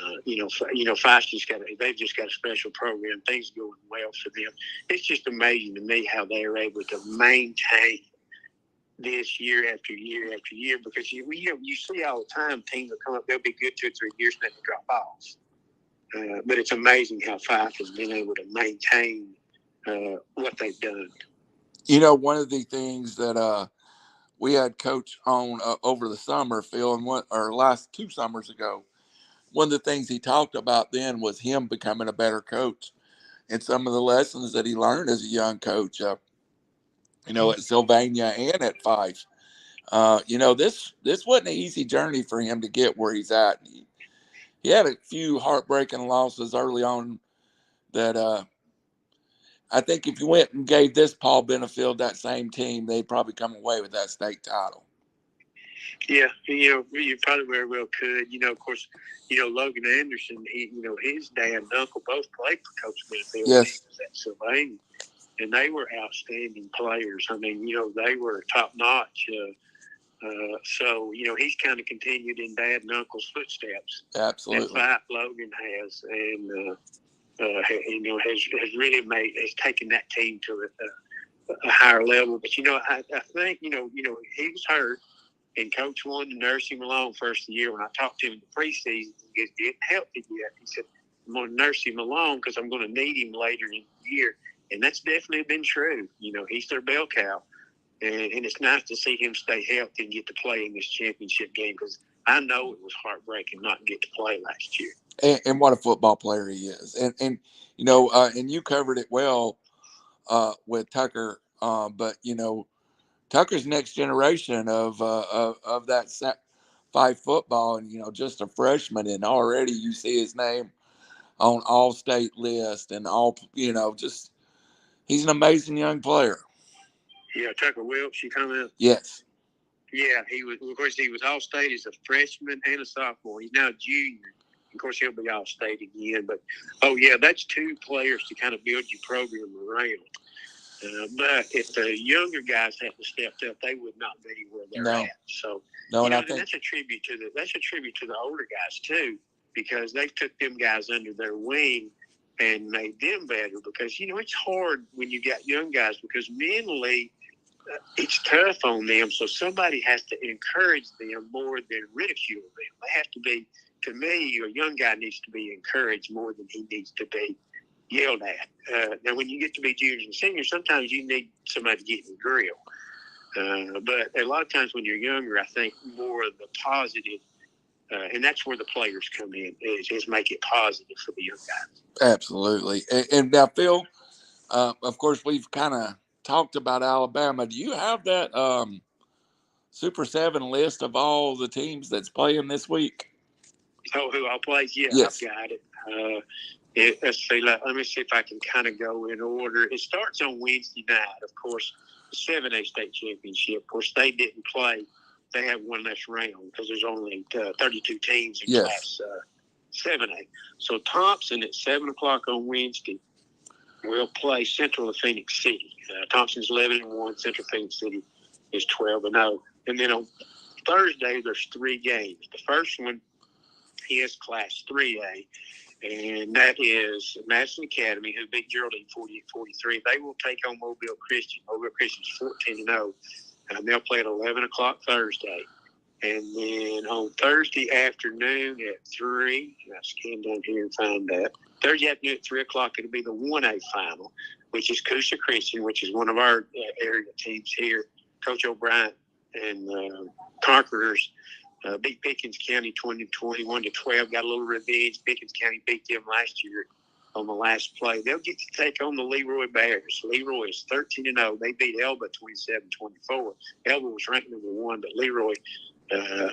B: Fyffe they've just got a special program. Things going well for them. It's just amazing to me how they're able to maintain this year after year after year, because you see all the time teams will come up, they'll be good 2 or 3 years, and then they drop off. But it's amazing how Fyffe has been able to maintain what they've done.
A: One of the things that we had Coach on over the summer, Phil, and last 2 summers ago, one of the things he talked about then was him becoming a better coach and some of the lessons that he learned as a young coach, at Sylvania and at Fyffe. This wasn't an easy journey for him to get where he's at. He had a few heartbreaking losses early on that I think if you went and gave this Paul Benefield that same team, they'd probably come away with that state title.
B: Yeah, you probably very well could. Of course, Logan Anderson, his dad and uncle both played for Coach Benefield.
A: Yes.
B: At Sylvania, and they were outstanding players. I mean, they were top notch. So, he's kind of continued in Dad and Uncle's footsteps.
A: Absolutely.
B: And Logan has, and has really has taken that team to a higher level. But I think he was hurt, and Coach wanted to nurse him along first of the year. When I talked to him in the preseason, he didn't help it yet. He said, "I'm going to nurse him along because I'm going to need him later in the year," and that's definitely been true. He's their bell cow. And it's nice to see him stay healthy and get to play in this championship game, because I know it was heartbreaking not to get to play last year.
A: And what a football player he is. And you covered it well with Tucker. But, Tucker's next generation of that Fyffe football, and, just a freshman, and already you see his name on all state list and all, just he's an amazing young player.
B: Yeah, Tucker Wilkes, you come in?
A: Yes.
B: Yeah, he was All-State as a freshman and a sophomore. He's now a junior. Of course, he'll be All-State again. But, that's 2 players to kind of build your program around. But if the younger guys hadn't stepped up, they would not be where they're at. So, and that's a tribute to the older guys too, because they took them guys under their wing and made them better. Because it's hard when you got young guys, because mentally it's tough on them. So somebody has to encourage them more than ridicule them. They have to be. To me, a young guy needs to be encouraged more than he needs to be yelled at. Now, when you get to be juniors and seniors, sometimes you need somebody to get in the grill. But a lot of times when you're younger, I think more of the positive, and that's where the players come in, is make it positive for the young guys.
A: Absolutely. And now, Phil, of course, we've kind of talked about Alabama. Do you have that Super 7 list of all the teams that's playing this week?
B: Oh, who all plays? Yeah,
A: yes.
B: I've got it. Let's see. Let me see if I can kind of go in order. It starts on Wednesday night, of course, the 7A state championship. Of course, they didn't play. They have one less round because there's only 32 teams in Class 7A. So Thompson at 7 o'clock on Wednesday will play Central of Phoenix City. Thompson's 11-1. Central Phoenix City is 12-0. And then on Thursday, there's 3 games. The first one is Class 3A, and that is Mason Academy, who beat Geraldine 48-43. They will take on Mobile Christian. Mobile Christian's 14-0, and they'll play at 11 o'clock Thursday. And then on Thursday afternoon at 3, I scan down here and find that. Thursday afternoon at 3 o'clock, it'll be the 1A final, which is Coosa Christian, which is one of our area teams here. Coach O'Brien and Conquerors beat Pickens County 21-12. Got a little revenge. Pickens County beat them last year on the last play. They'll get to take on the Leroy Bears. Leroy is 13-0. They beat Elba 27-24. Elba was ranked number 1, but Leroy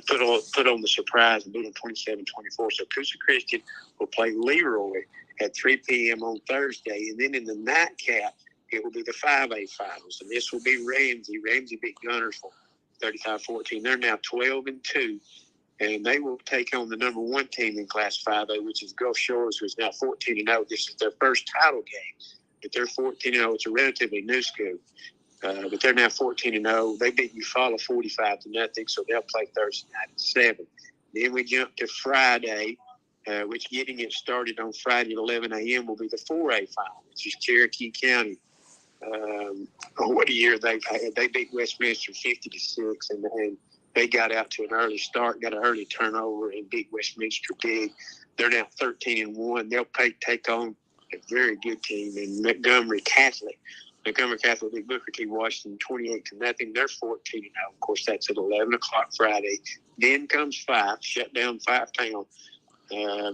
B: put on the surprise and beat them 27-24. So Coosa Christian will play Leroy at 3 p.m. on Thursday. And then in the nightcap, it will be the 5A finals. And this will be Ramsey. Ramsey beat Gunnersville 35-14. They're now 12-2, and they will take on the number 1 team in Class 5A, which is Gulf Shores, who is now 14-0. This is their first title game, but they're 14-0. It's a relatively new school, but they're now 14-0. They beat Eufaula 45-0, so they'll play Thursday night at 7. Then we jump to Friday, which getting it started on Friday at 11 a.m. will be the 4A final, which is Cherokee County. What a year they've had. They beat Westminster 50-6, and they got out to an early start, got an early turnover, and beat Westminster big. They're now 13-1. They'll take on a very good team in Montgomery Catholic. Montgomery Catholic beat Booker T. Washington 28-0. They're 14-0. Of course, that's at 11 o'clock Friday. Then comes Fyffe, shut down Fyffe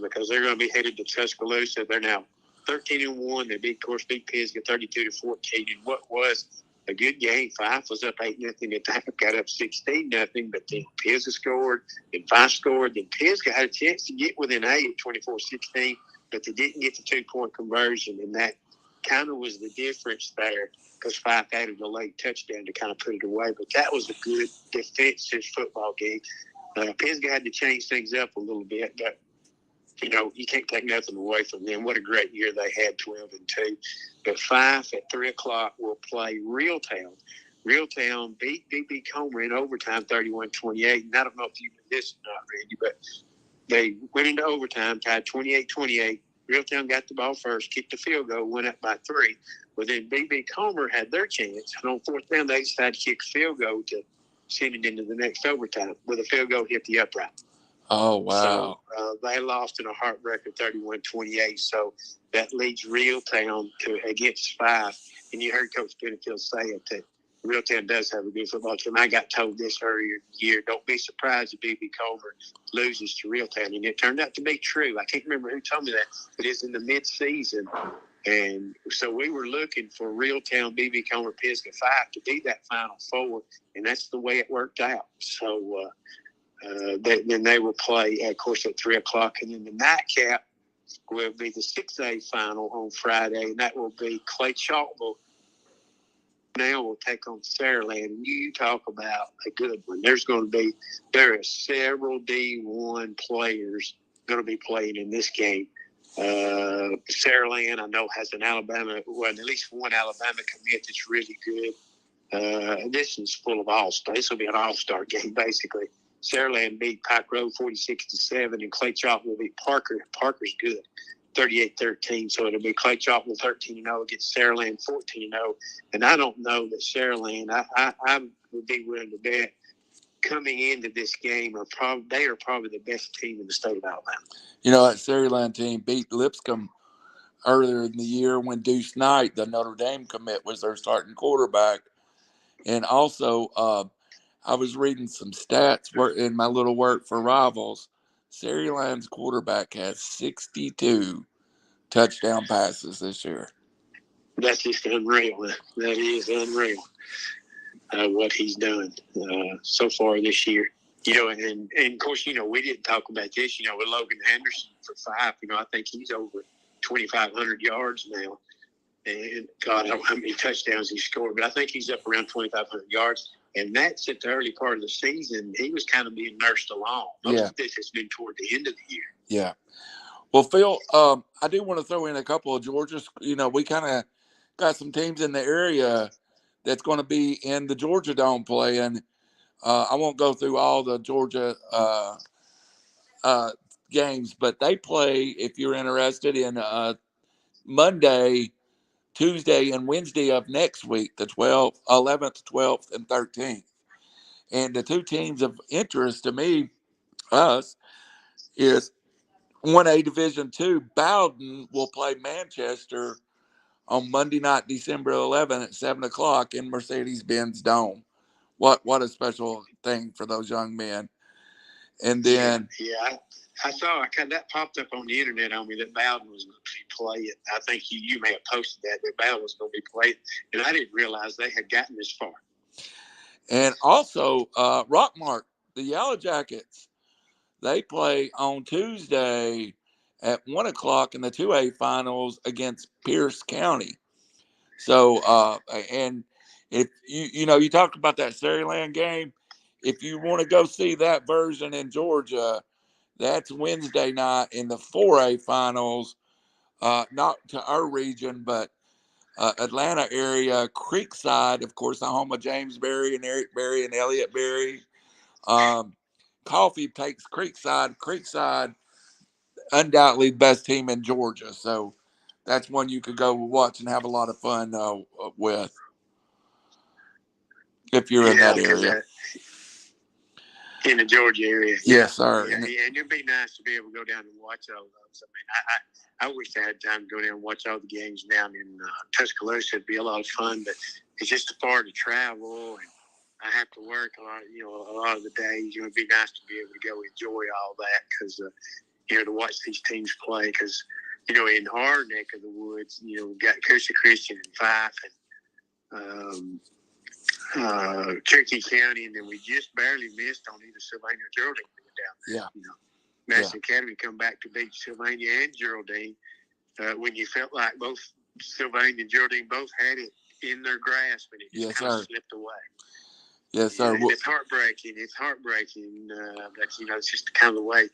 B: because they're going to be headed to Tuscaloosa. They're now 13-1. They beat Pisgah 32-14. And what was a good game, Fyffe was up 8-0 at the half, got up 16-0, but then Pisgah scored, then Fyffe scored, then Pisgah had a chance to get within 8 at 24-16, but they didn't get the 2-point conversion, and that kind of was the difference there because Fyffe added a late touchdown to kind of put it away. But that was a good defensive football game. Pisgah had to change things up a little bit, but you can't take nothing away from them. What a great year they had, 12-2. But Fyffe at 3 o'clock will play Reeltown. Reeltown beat B.B. Comer in overtime 31-28. And I don't know if you knew this or not, Randy, but they went into overtime, tied 28-28. Reeltown got the ball first, kicked the field goal, went up by 3. Well, then B.B. Comer had their chance. And on 4th down, they decided to kick a field goal to send it into the next overtime. With a field goal hit the upright.
A: Oh, wow.
B: So they lost in a heartbreaker 31-28. So that leads Reeltown against Fyffe. And you heard Coach Benefield say it, that Reeltown does have a good football team. I got told this earlier in the year, don't be surprised if B.B. Comer loses to Reeltown. And it turned out to be true. I can't remember who told me that, but it's in the mid-season. And so we were looking for Reeltown, B.B. Comer, Pisgah, Fyffe to be that Final Four, and that's the way it worked out. So then they will play, of course, at 3 o'clock. And then the nightcap will be the 6A final on Friday, and that will be Clay Chalkville. Now we'll take on Saraland. You talk about a good one. There are several D1 players going to be playing in this game. Saraland, I know, has an Alabama, well, at least one Alabama commit that's really good. This is full of all-star. This will be an all-star game, basically. Saraland beat Pike Road 46-7, and Clay Chalk will beat Parker. Parker's good, 38-13. So it'll be Clay Chalk 13-0 against Saraland 14-0. And I don't know that Saraland, I would be willing to bet coming into this game they are probably the best team in the state of Alabama.
A: You know, that Saraland team beat Lipscomb earlier in the year when Deuce Knight, the Notre Dame commit, was their starting quarterback. And also, I was reading some stats in my little work for Rivals. Saraland's quarterback has 62 touchdown passes this year.
B: That's just unreal. That is unreal what he's done so far this year. You know, and of course, you know, we didn't talk about this, you know, with Logan Anderson for Fyffe. You know, I think he's over 2,500 yards now. And God, I don't know how many touchdowns he scored, but I think he's up around 2,500 yards. And that's at the early part of the season. He was kind of being nursed along. Most of this has been toward the end of the year.
A: Yeah. Well, Phil, I do want to throw in a couple of Georgia. You know, we kind of got some teams in the area that's going to be in the Georgia Dome playing. I won't go through all the Georgia games, but they play, if you're interested, in Monday, Tuesday, and Wednesday of next week, the 12th, 11th, 12th, and 13th. And the two teams of interest to me, us, is 1A Division II. Bowden will play Manchester on Monday night, December 11th at 7 o'clock in Mercedes-Benz Dome. What a special thing for those young men. And then
B: I saw that popped up on the internet on me that Bowden was going to be playing. I think you may have posted that Bowden was going to be playing, and I didn't realize they had gotten this far.
A: And also Rockmart, the Yellow Jackets, they play on Tuesday at 1 o'clock in the 2A finals against Pierce County. So and if you talked about that Saraland game, if you want to go see that version in Georgia, that's Wednesday night in the 4A finals, not to our region, but Atlanta area, Creekside, of course, the home of James Berry and Eric Berry and Elliott Berry. Coffee takes Creekside. Creekside, undoubtedly the best team in Georgia. So that's one you could go watch and have a lot of fun with if you're in that area.
B: In the Georgia area.
A: Yes, sir.
B: Yeah, and it'd be nice to be able to go down and watch all those. I mean, I wish I had time to go down and watch all the games down in Tuscaloosa. It'd be a lot of fun, but it's just far to travel, and I have to work a lot of the days. It'd be nice to be able to go enjoy all that because, to watch these teams play. Because, in our neck of the woods, we've got Coosa Christian and Fyffe and Cherokee County, and then we just barely missed on either Sylvania or Geraldine down there. Mason Academy come back to beat Sylvania and Geraldine when you felt like both Sylvania and Geraldine both had it in their grasp, and it just kind of slipped away.
A: Yes, sir.
B: And it's heartbreaking. But it's just kind of the way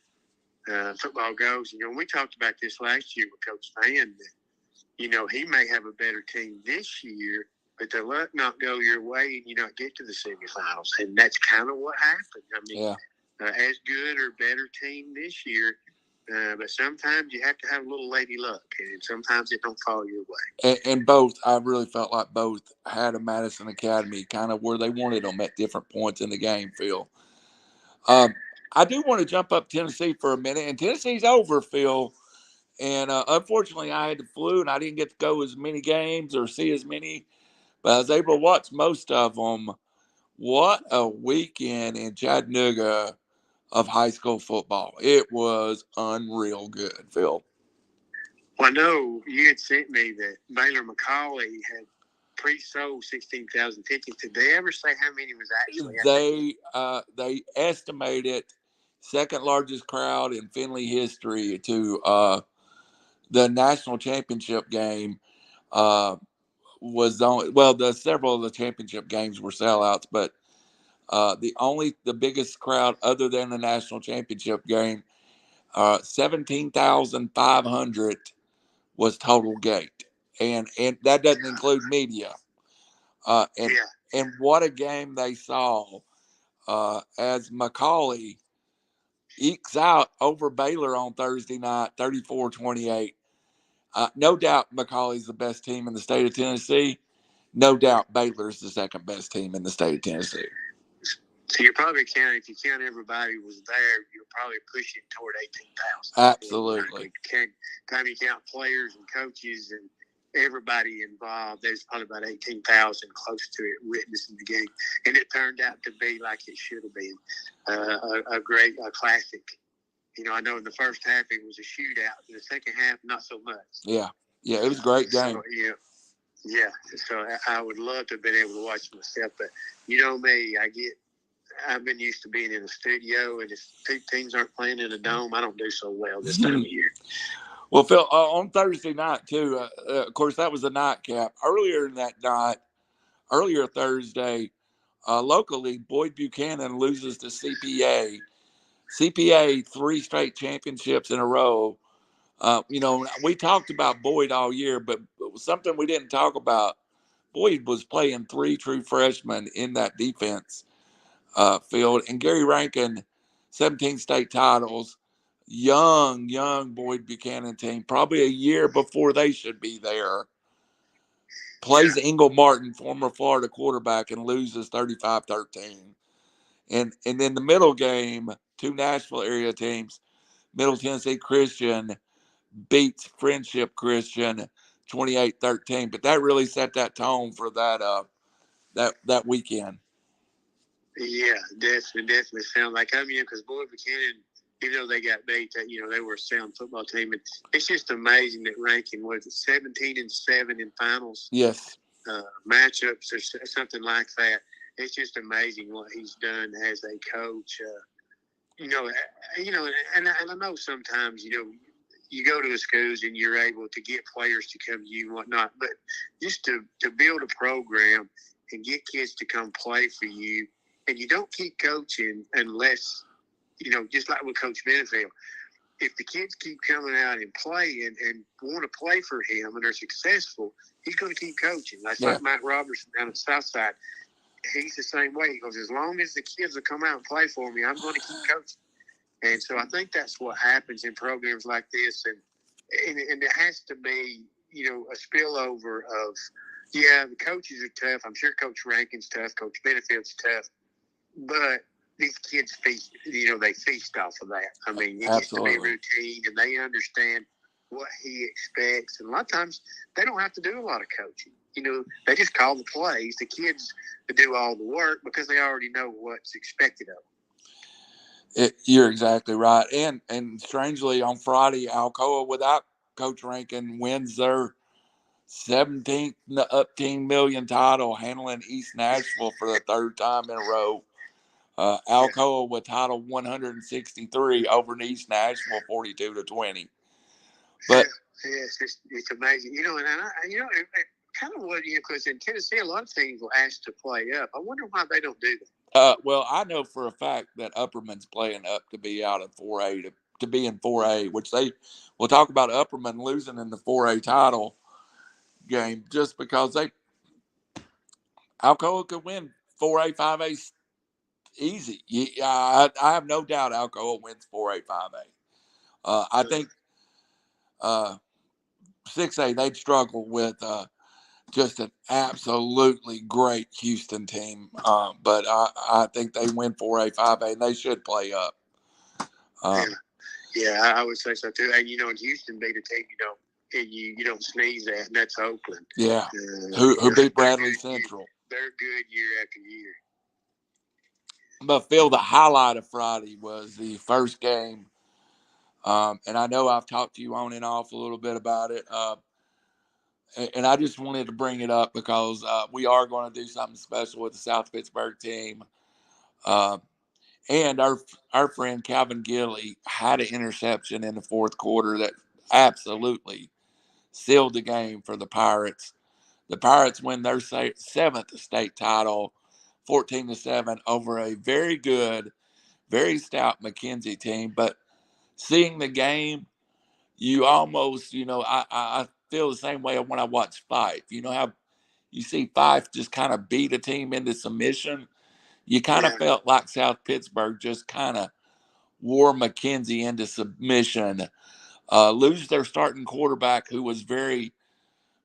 B: football goes. We talked about this last year with Coach Van. That, he may have a better team this year, but the luck not go your way and you not get to the semifinals. And that's kind of what happened. I mean, as good or better team this year, but sometimes you have to have a little lady luck, and sometimes it don't fall your way.
A: And both, I really felt like both had a Madison Academy kind of where they wanted them at different points in the game, Phil. I do want to jump up Tennessee for a minute, and Tennessee's over, Phil. And unfortunately, I had the flu, and I didn't get to go as many games or see as many. But I was able to watch most of them. What a weekend in Chattanooga of high school football. It was unreal good, Phil.
B: Well, I know you had sent me that Baylor McCauley had pre-sold 16,000 tickets. Did they ever say how many was actually?
A: They estimated second largest crowd in Findlay history to the national championship game. Was several of the championship games were sellouts, but the biggest crowd other than the national championship game 17,500 was total gate, and that doesn't include media. And what a game they saw as McCallie ekes out over Baylor on Thursday night, 34-28. No doubt McCallie's the best team in the state of Tennessee. No doubt Baylor's the second best team in the state of Tennessee.
B: So you're probably counting, if you count everybody was there, you're probably pushing toward 18,000.
A: Absolutely.
B: Time you count players and coaches and everybody involved, there's probably about 18,000 close to it witnessing the game. And it turned out to be like it should have been, a great classic. You know, I know in the first half it was a shootout. In the second half, not so much.
A: Yeah, it was a great game.
B: So, yeah. So I would love to have been able to watch myself, but you know me, I've been used to being in the studio, and if teams aren't playing in a dome, I don't do so well this time of year.
A: Well, Phil, on Thursday night, too, of course, that was a nightcap. Earlier Thursday, locally, Boyd Buchanan loses to CPA. CPA 3 straight championships in a row. You know, we talked about Boyd all year, but something we didn't talk about, Boyd was playing 3 true freshmen in that defense field. And Gary Rankin, 17 state titles, young Boyd Buchanan team, probably a year before they should be there, plays Ingle Martin, former Florida quarterback, and loses 35-13. And then the middle game, 2 Nashville area teams, Middle Tennessee Christian beats Friendship Christian 28-13. But that really set that tone for that weekend.
B: Yeah, definitely sound like because Boyd Buchanan, even though they got beat, they were a sound football team, and it's just amazing that Rankin was 17-7 in finals.
A: Yes,
B: matchups or something like that. It's just amazing what he's done as a coach. And I know sometimes you go to the schools and you're able to get players to come to you and whatnot, but just to build a program and get kids to come play for you. And you don't keep coaching unless, just like with Coach Benefield, if the kids keep coming out and playing and want to play for him and are successful, he's going to keep coaching. That's like Mike Robertson down at the South Side. He's the same way. He goes, as long as the kids will come out and play for me, I'm going to keep coaching. And so I think that's what happens in programs like this. And it has to be, a spillover of, the coaches are tough. I'm sure Coach Rankin's tough. Coach Benefield's tough. But these kids feast, they feast off of that. I mean, it gets to be routine, and they understand what he expects. And a lot of times, they don't have to do a lot of coaching. They just call the plays. The kids do all the work because they already know what's expected of them.
A: You're exactly right. And strangely, on Friday, Alcoa, without Coach Rankin, wins their 17th up-team million title, handling East Nashville for the 3rd time in a row. Alcoa with title 163 over East Nashville 42-20. But
B: it's amazing, kind of what because in Tennessee a lot of teams will ask to play up. I wonder why they don't do
A: that. Well, I know for a fact that Upperman's playing up to be out of 4A to be in 4A, which we'll talk about Upperman losing in the 4A title game just because Alcoa could win 4A 5A easy. I have no doubt Alcoa wins 4A 5A. I think 6A they'd struggle with just an absolutely great Houston team. But I think they win 4A 5A and they should play up.
B: I would say so too. And in Houston beat a team you don't sneeze at, and that's Oakland.
A: Yeah, who beat Bradley Central.
B: They're good year after year.
A: But Phil, the highlight of Friday was the first game, and I know I've talked to you on and off a little bit about it, and I just wanted to bring it up because we are going to do something special with the South Pittsburgh team. And our friend Calvin Gilley had an interception in the 4th quarter that absolutely sealed the game for the Pirates. The Pirates win their 7th state title, 14-7 over a very good, very stout McKenzie team. But seeing the game, you almost, I feel the same way when I watch Fyffe. You know how you see Fyffe just kind of beat a team into submission? You kind of felt like South Pittsburgh just kind of wore McKenzie into submission, lose their starting quarterback, who was very,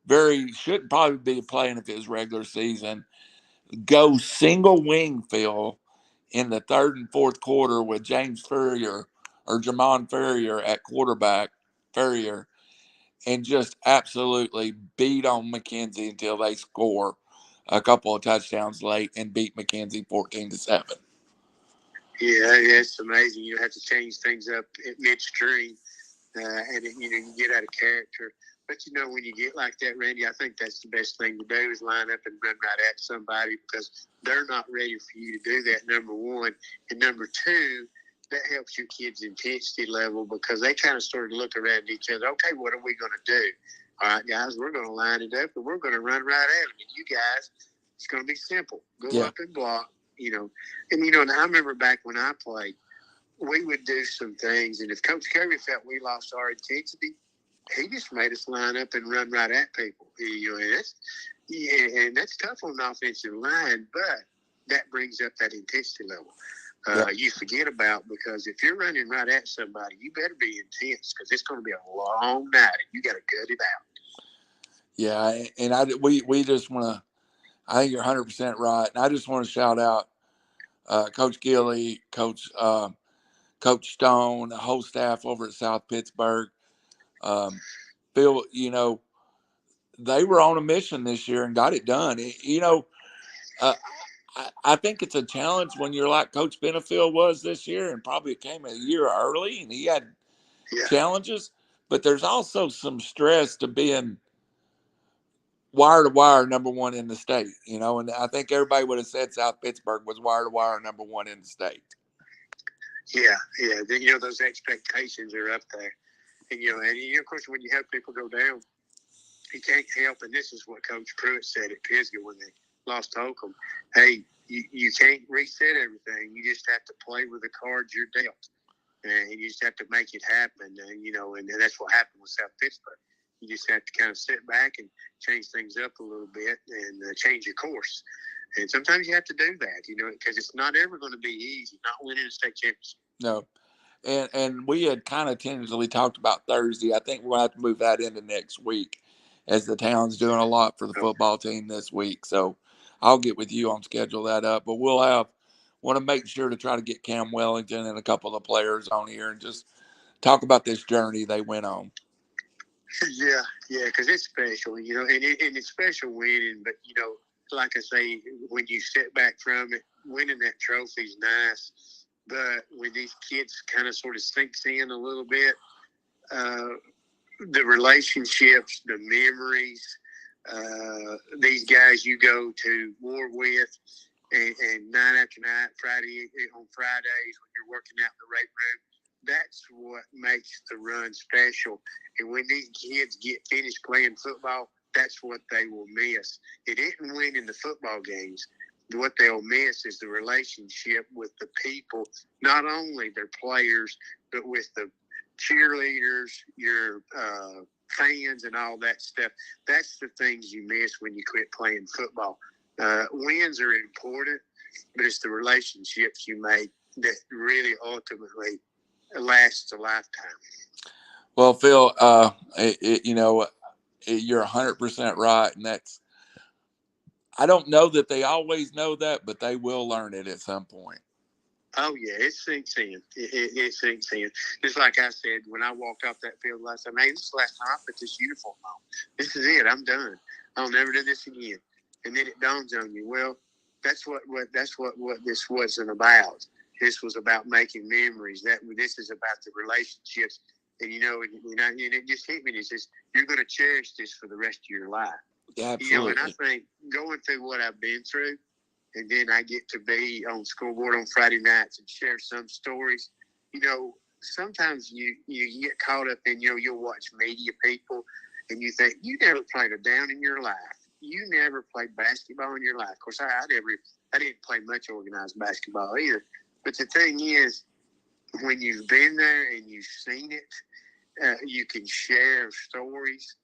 A: very, shouldn't probably be playing if it was regular season, go single wing, Phil, in the third and fourth quarter with James Ferrier or Jamon Ferrier at quarterback, Ferrier, and just absolutely beat on McKenzie until they score a couple of touchdowns late and beat McKenzie 14-7.
B: Yeah, it's amazing. You have to change things up at midstream, and you get out of character. But when you get like that, Randy, I think that's the best thing to do is line up and run right at somebody, because they're not ready for you to do that, number one. And number two, that helps your kids' intensity level, because they kind of sort of look around each other. Okay, what are we going to do? All right, guys, we're going to line it up and we're going to run right at them. And you guys, it's going to be simple. Go up and block, And, and I remember back when I played, we would do some things. And if Coach Kirby felt we lost our intensity, he just made us line up and run right at people. And that's tough on the offensive line, but that brings up that intensity level. You forget about, because if you're running right at somebody, you better be intense, because it's going to be a long night and you got to gut it out.
A: Yeah, and we just want to, I think you're 100% right. And I just want to shout out Coach Gilly, Coach Stone, the whole staff over at South Pittsburgh. Phil, they were on a mission this year and got it done. I think it's a challenge when you're like Coach Benefield was this year, and probably came a year early, and he had challenges. But there's also some stress to being wire to wire number one in the state, and I think everybody would have said South Pittsburgh was wire to wire number one in the state.
B: Yeah. Those expectations are up there. And of course, when you have people go down, you can't help, and this is what Coach Pruitt said at Pisgah when they lost Holcomb. Hey, you can't reset everything. You just have to play with the cards you're dealt. And you just have to make it happen. And that's what happened with South Pittsburgh. You just have to kind of sit back and change things up a little bit and change your course. And sometimes you have to do that, because it's not ever going to be easy, not winning a state championship.
A: No. And we had kind of tentatively talked about Thursday. I think we'll have to move that into next week, as the town's doing a lot for the football team this week. So I'll get with you on schedule that up. But want to make sure to try to get Cam Wellington and a couple of players on here and just talk about this journey they went on.
B: Yeah, because it's special, and it's special winning. But, like I say, when you sit back from it, winning that trophy is nice. But when these kids kind of sort of sinks in a little bit, the relationships, the memories, these guys you go to war with, and night after night, on Fridays when you're working out in the weight room, that's what makes the run special. And when these kids get finished playing football, that's what they will miss. It isn't winning the football games. What they'll miss is the relationship with the people, not only their players, but with the cheerleaders, your fans, and all that stuff. That's the things you miss when you quit playing football. Wins are important, but it's the relationships you make that really ultimately lasts a lifetime.
A: Well, Phil, you're 100% right, and I don't know that they always know that, but they will learn it at some point.
B: Oh, yeah, it sinks in. It sinks in. Just like I said, when I walked off that field last time, this is the last time I put this uniform on. This is it. I'm done. I'll never do this again. And then it dawns on you, well, that's what this wasn't about. This was about making memories. This is about the relationships. And, and it just hit me. It says, you're going to cherish this for the rest of your life.
A: Yeah, absolutely.
B: And I think going through what I've been through, and then I get to be on scoreboard on Friday nights and share some stories. Sometimes you get caught up in, you'll watch media people and you think, you never played a down in your life. You never played basketball in your life. Of course, I didn't play much organized basketball either. But the thing is, when you've been there and you've seen it, you can share stories.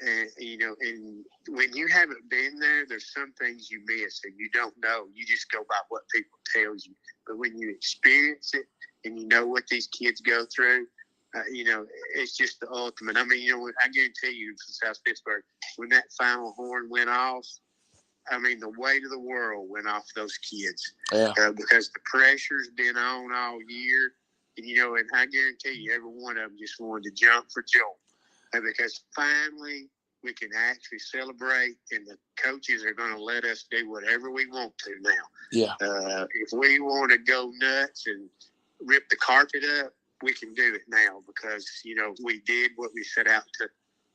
B: And, and when you haven't been there, there's some things you miss and you don't know. You just go by what people tell you. But when you experience it and you know what these kids go through, it's just the ultimate. I mean, I guarantee you from South Pittsburgh, when that final horn went off, I mean, the weight of the world went off those kids.
A: Yeah.
B: Because the pressure's been on all year. And, and I guarantee you, every one of them just wanted to jump for joy. Because finally we can actually celebrate, and the coaches are going to let us do whatever we want to now.
A: Yeah.
B: If we want to go nuts and rip the carpet up, we can do it now because, we did what we set out to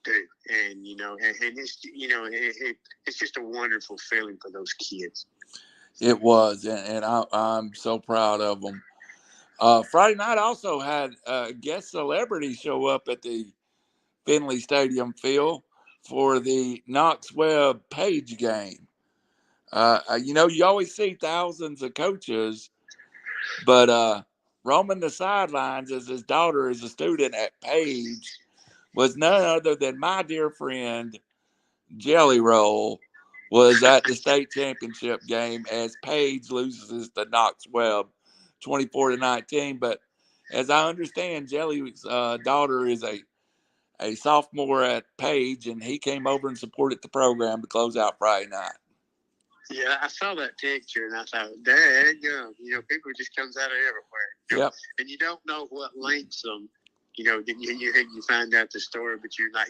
B: do. And, and it's, it's just a wonderful feeling for those kids.
A: It was, and I'm so proud of them. Friday night also had a guest celebrity show up at the Finley Stadium, Phil, for the Knox-Webb Page game. You always see thousands of coaches, but roaming the sidelines as his daughter is a student at Page was none other than my dear friend Jelly Roll was at the state championship game as Page loses to Knox-Webb 24-19. But as I understand, Jelly's daughter is a sophomore at Page, and he came over and supported the program to close out Friday night.
B: Yeah, I saw that picture, and I thought, there you go. People just comes out of everywhere.
A: Yep.
B: And you don't know what links them. You find out the story, but you're not,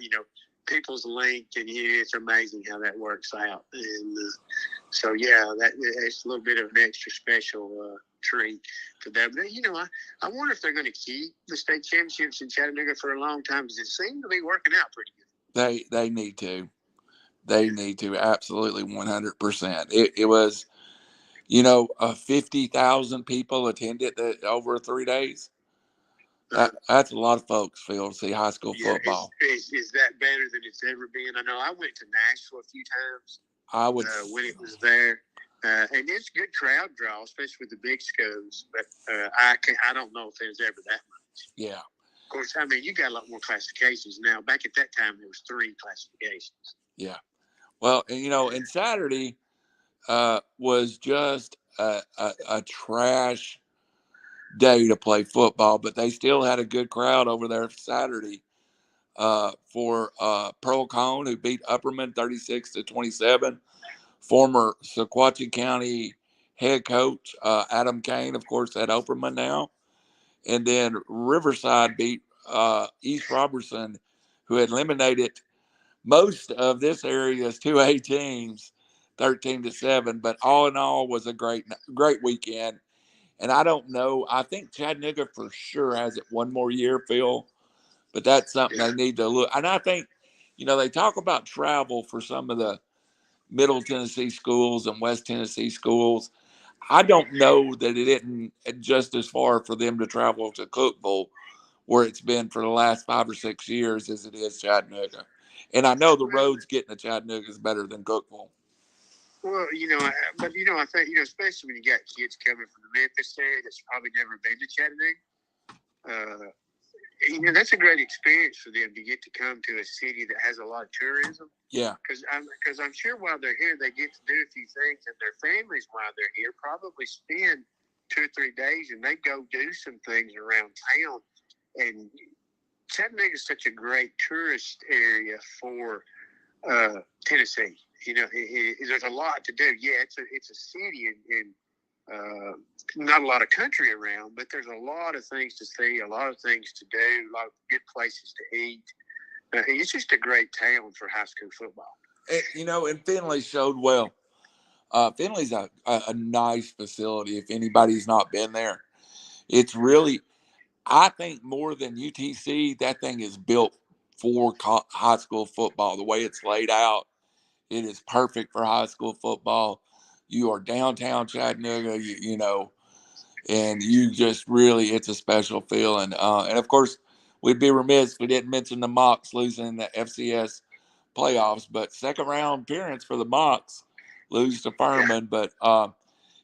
B: people's linked, and it's amazing how that works out. And so, yeah, it's a little bit of an extra special treat for them. But, I wonder if they're going to keep the state championships in Chattanooga for a long time, because it seems to be working out pretty good.
A: They need to. They need to, absolutely 100%. It was, 50,000 people attended over 3 days. That's a lot of folks, Phil, to see high school football.
B: Is that better than it's ever been? I know I went to Nashville a few times.
A: I would
B: when it was there, and it's a good crowd draw, especially with the big schools. But I don't know if there's ever that much.
A: Yeah.
B: Of course, I mean, you got a lot more classifications now. Back at that time, there was 3 classifications.
A: Yeah. Well, and Saturday was just a trash day to play football, but they still had a good crowd over there Saturday for Pearl Cone, who beat Upperman 36-27. Former Sequatchie County head coach Adam Kane, of course, at Upperman now. And then Riverside beat East Robertson, who had eliminated most of this area's 2A teams 13-7. But all in all, was a great weekend. And I don't know. I think Chattanooga for sure has it one more year, Phil. But that's something they need to look. And I think, they talk about travel for some of the Middle Tennessee schools and West Tennessee schools. I don't know that it isn't just as far for them to travel to Cookeville, where it's been for the last 5 or 6 years, as it is Chattanooga. And I know the roads getting to Chattanooga is better than Cookeville.
B: Well, I think, especially when you got kids coming from the Memphis area that's probably never been to Chattanooga, that's a great experience for them to get to come to a city that has a lot of tourism.
A: Yeah.
B: Because I'm sure while they're here, they get to do a few things, and their families while they're here probably spend 2 or 3 days, and they go do some things around town. And Chattanooga is such a great tourist area for Tennessee. There's a lot to do. Yeah, it's a city and not a lot of country around, but there's a lot of things to see, a lot of things to do, a lot of good places to eat. It's just a great town for high school football.
A: And Finley showed well. Finley's a nice facility. If anybody's not been there, it's really, I think more than UTC, that thing is built for high school football. The way it's laid out, it is perfect for high school football. You are downtown Chattanooga, and you just really, it's a special feeling. And of course, we'd be remiss if we didn't mention the Mocs losing the FCS playoffs, but second round appearance for the Mocs, lose to Furman. But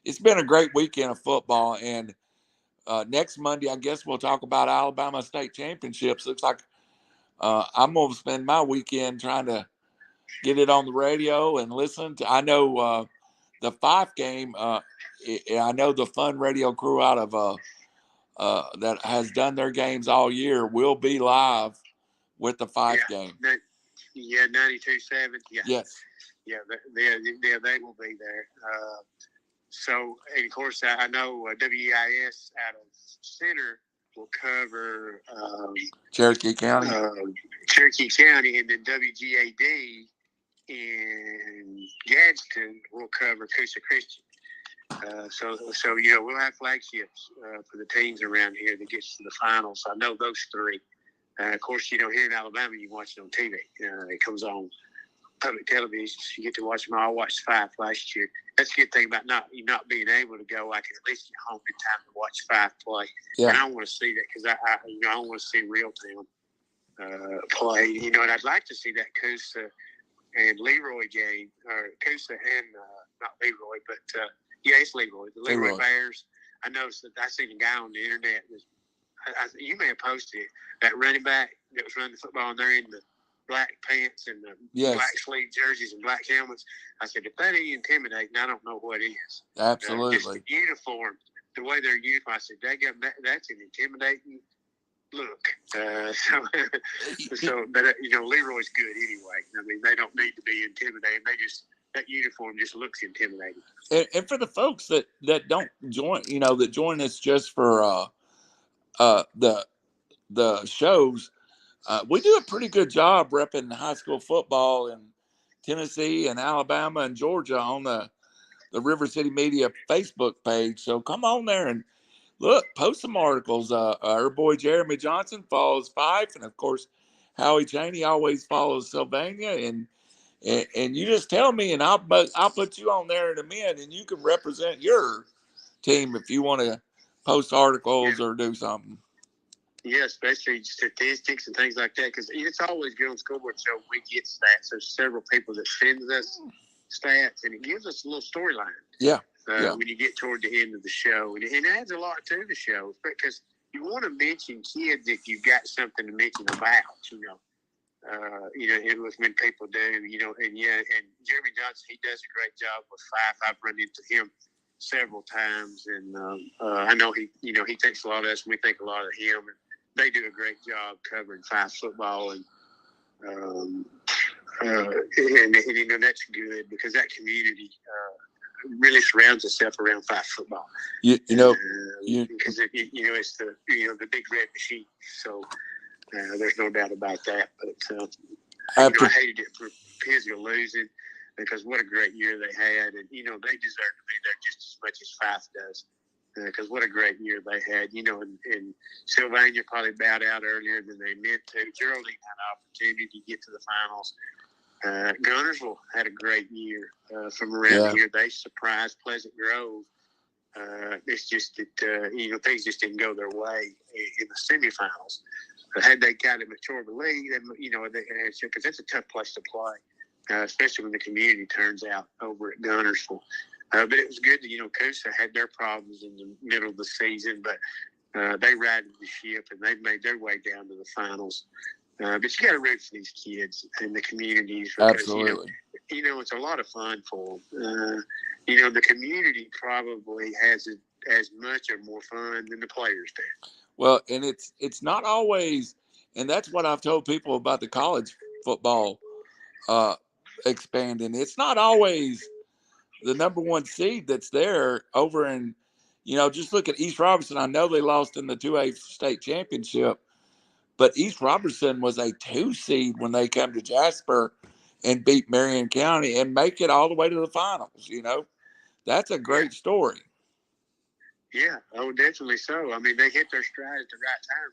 A: it's been a great weekend of football, and next Monday, I guess we'll talk about Alabama state championships. Looks like I'm going to spend my weekend trying to get it on the radio and listen to. I know the Fyffe game. I know the fun radio crew out of that has done their games all year will be live with the Fyffe game.
B: 92.7. Yeah.
A: Yes.
B: Yeah, they will be there. So, and of course, I know WEIS out of Center will cover
A: Cherokee County.
B: Cherokee County, and then WGAD in Gadsden will cover Coosa Christian. So we'll have flagships for the teams around here that gets to the finals. I know those three. Of course, here in Alabama, you watch it on TV. It comes on public television. You get to watch them. I watched Fyffe last year. That's a good thing about not being able to go. I can at least get home in time to watch Fyffe play.
A: Yeah.
B: And I want to see that because I want to see Reeltown play. And I'd like to see that Coosa and Leroy game, or Coosa and not Leroy, but it's Leroy. The Leroy Bears. I noticed that I seen a guy on the internet. You may have posted it. That running back that was running the football, and they're in the black pants and the black sleeve jerseys and black helmets. I said, if that ain't intimidating, I don't know what is.
A: Absolutely.
B: Just the uniform, the way they're uniformed. I said, that's an intimidating look. But Leroy's good anyway. I mean, they don't need to be intimidating. That uniform just looks intimidating.
A: And for the folks that don't join, that join us just for the shows, we do a pretty good job repping high school football in Tennessee and Alabama and Georgia on the RiverCity-Media Facebook page. So come on there and look, post some articles. Our boy Jeremy Johnson follows Fyffe, and of course Howie Chaney always follows Sylvania. And you just tell me, and I'll put you on there in a minute, and you can represent your team if you want to post articles or do something.
B: Yeah, especially statistics and things like that, because it's always good on Scoreboard Show. We get stats. There's several people that send us stats, and it gives us a little storyline.
A: Yeah.
B: When you get toward the end of the show, and it adds a lot to the show because you want to mention kids if you've got something to mention about. It was when people do. And Jeremy Johnson, he does a great job with Fyffe. I've run into him several times, and I know he thinks a lot of us, and we think a lot of him. And they do a great job covering Fyffe football, and that's good because that community really surrounds itself around Fyffe football. Because it's the big red machine. So there's no doubt about that. But I hated it for Pisgah losing because what a great year they had, and they deserve to be there just as much as Fyffe does. Because what a great year they had, and Sylvania probably bowed out earlier than they meant to. Geraldine had an opportunity to get to the finals. Gunnersville had a great year from around here. They surprised Pleasant Grove. It's just that things just didn't go their way in the semifinals. Had they got it at Chorba-Lee, because that's a tough place to play, especially when the community turns out over at Gunnersville. But it was good that, Coosa had their problems in the middle of the season, but they righted the ship and they made their way down to the finals. But you got to root for these kids and the communities. Because,
A: absolutely.
B: It's a lot of fun for them. The community probably has as much or more fun than the players do.
A: Well, and it's not always, and that's what I've told people about the college football expanding. It's not always the number one seed that's there over in, just look at East Robertson. I know they lost in the 2A state championship, but East Robertson was a 2 seed when they come to Jasper and beat Marion County and make it all the way to the finals. That's a great story.
B: Yeah, definitely so. I mean, they hit their stride at the right time,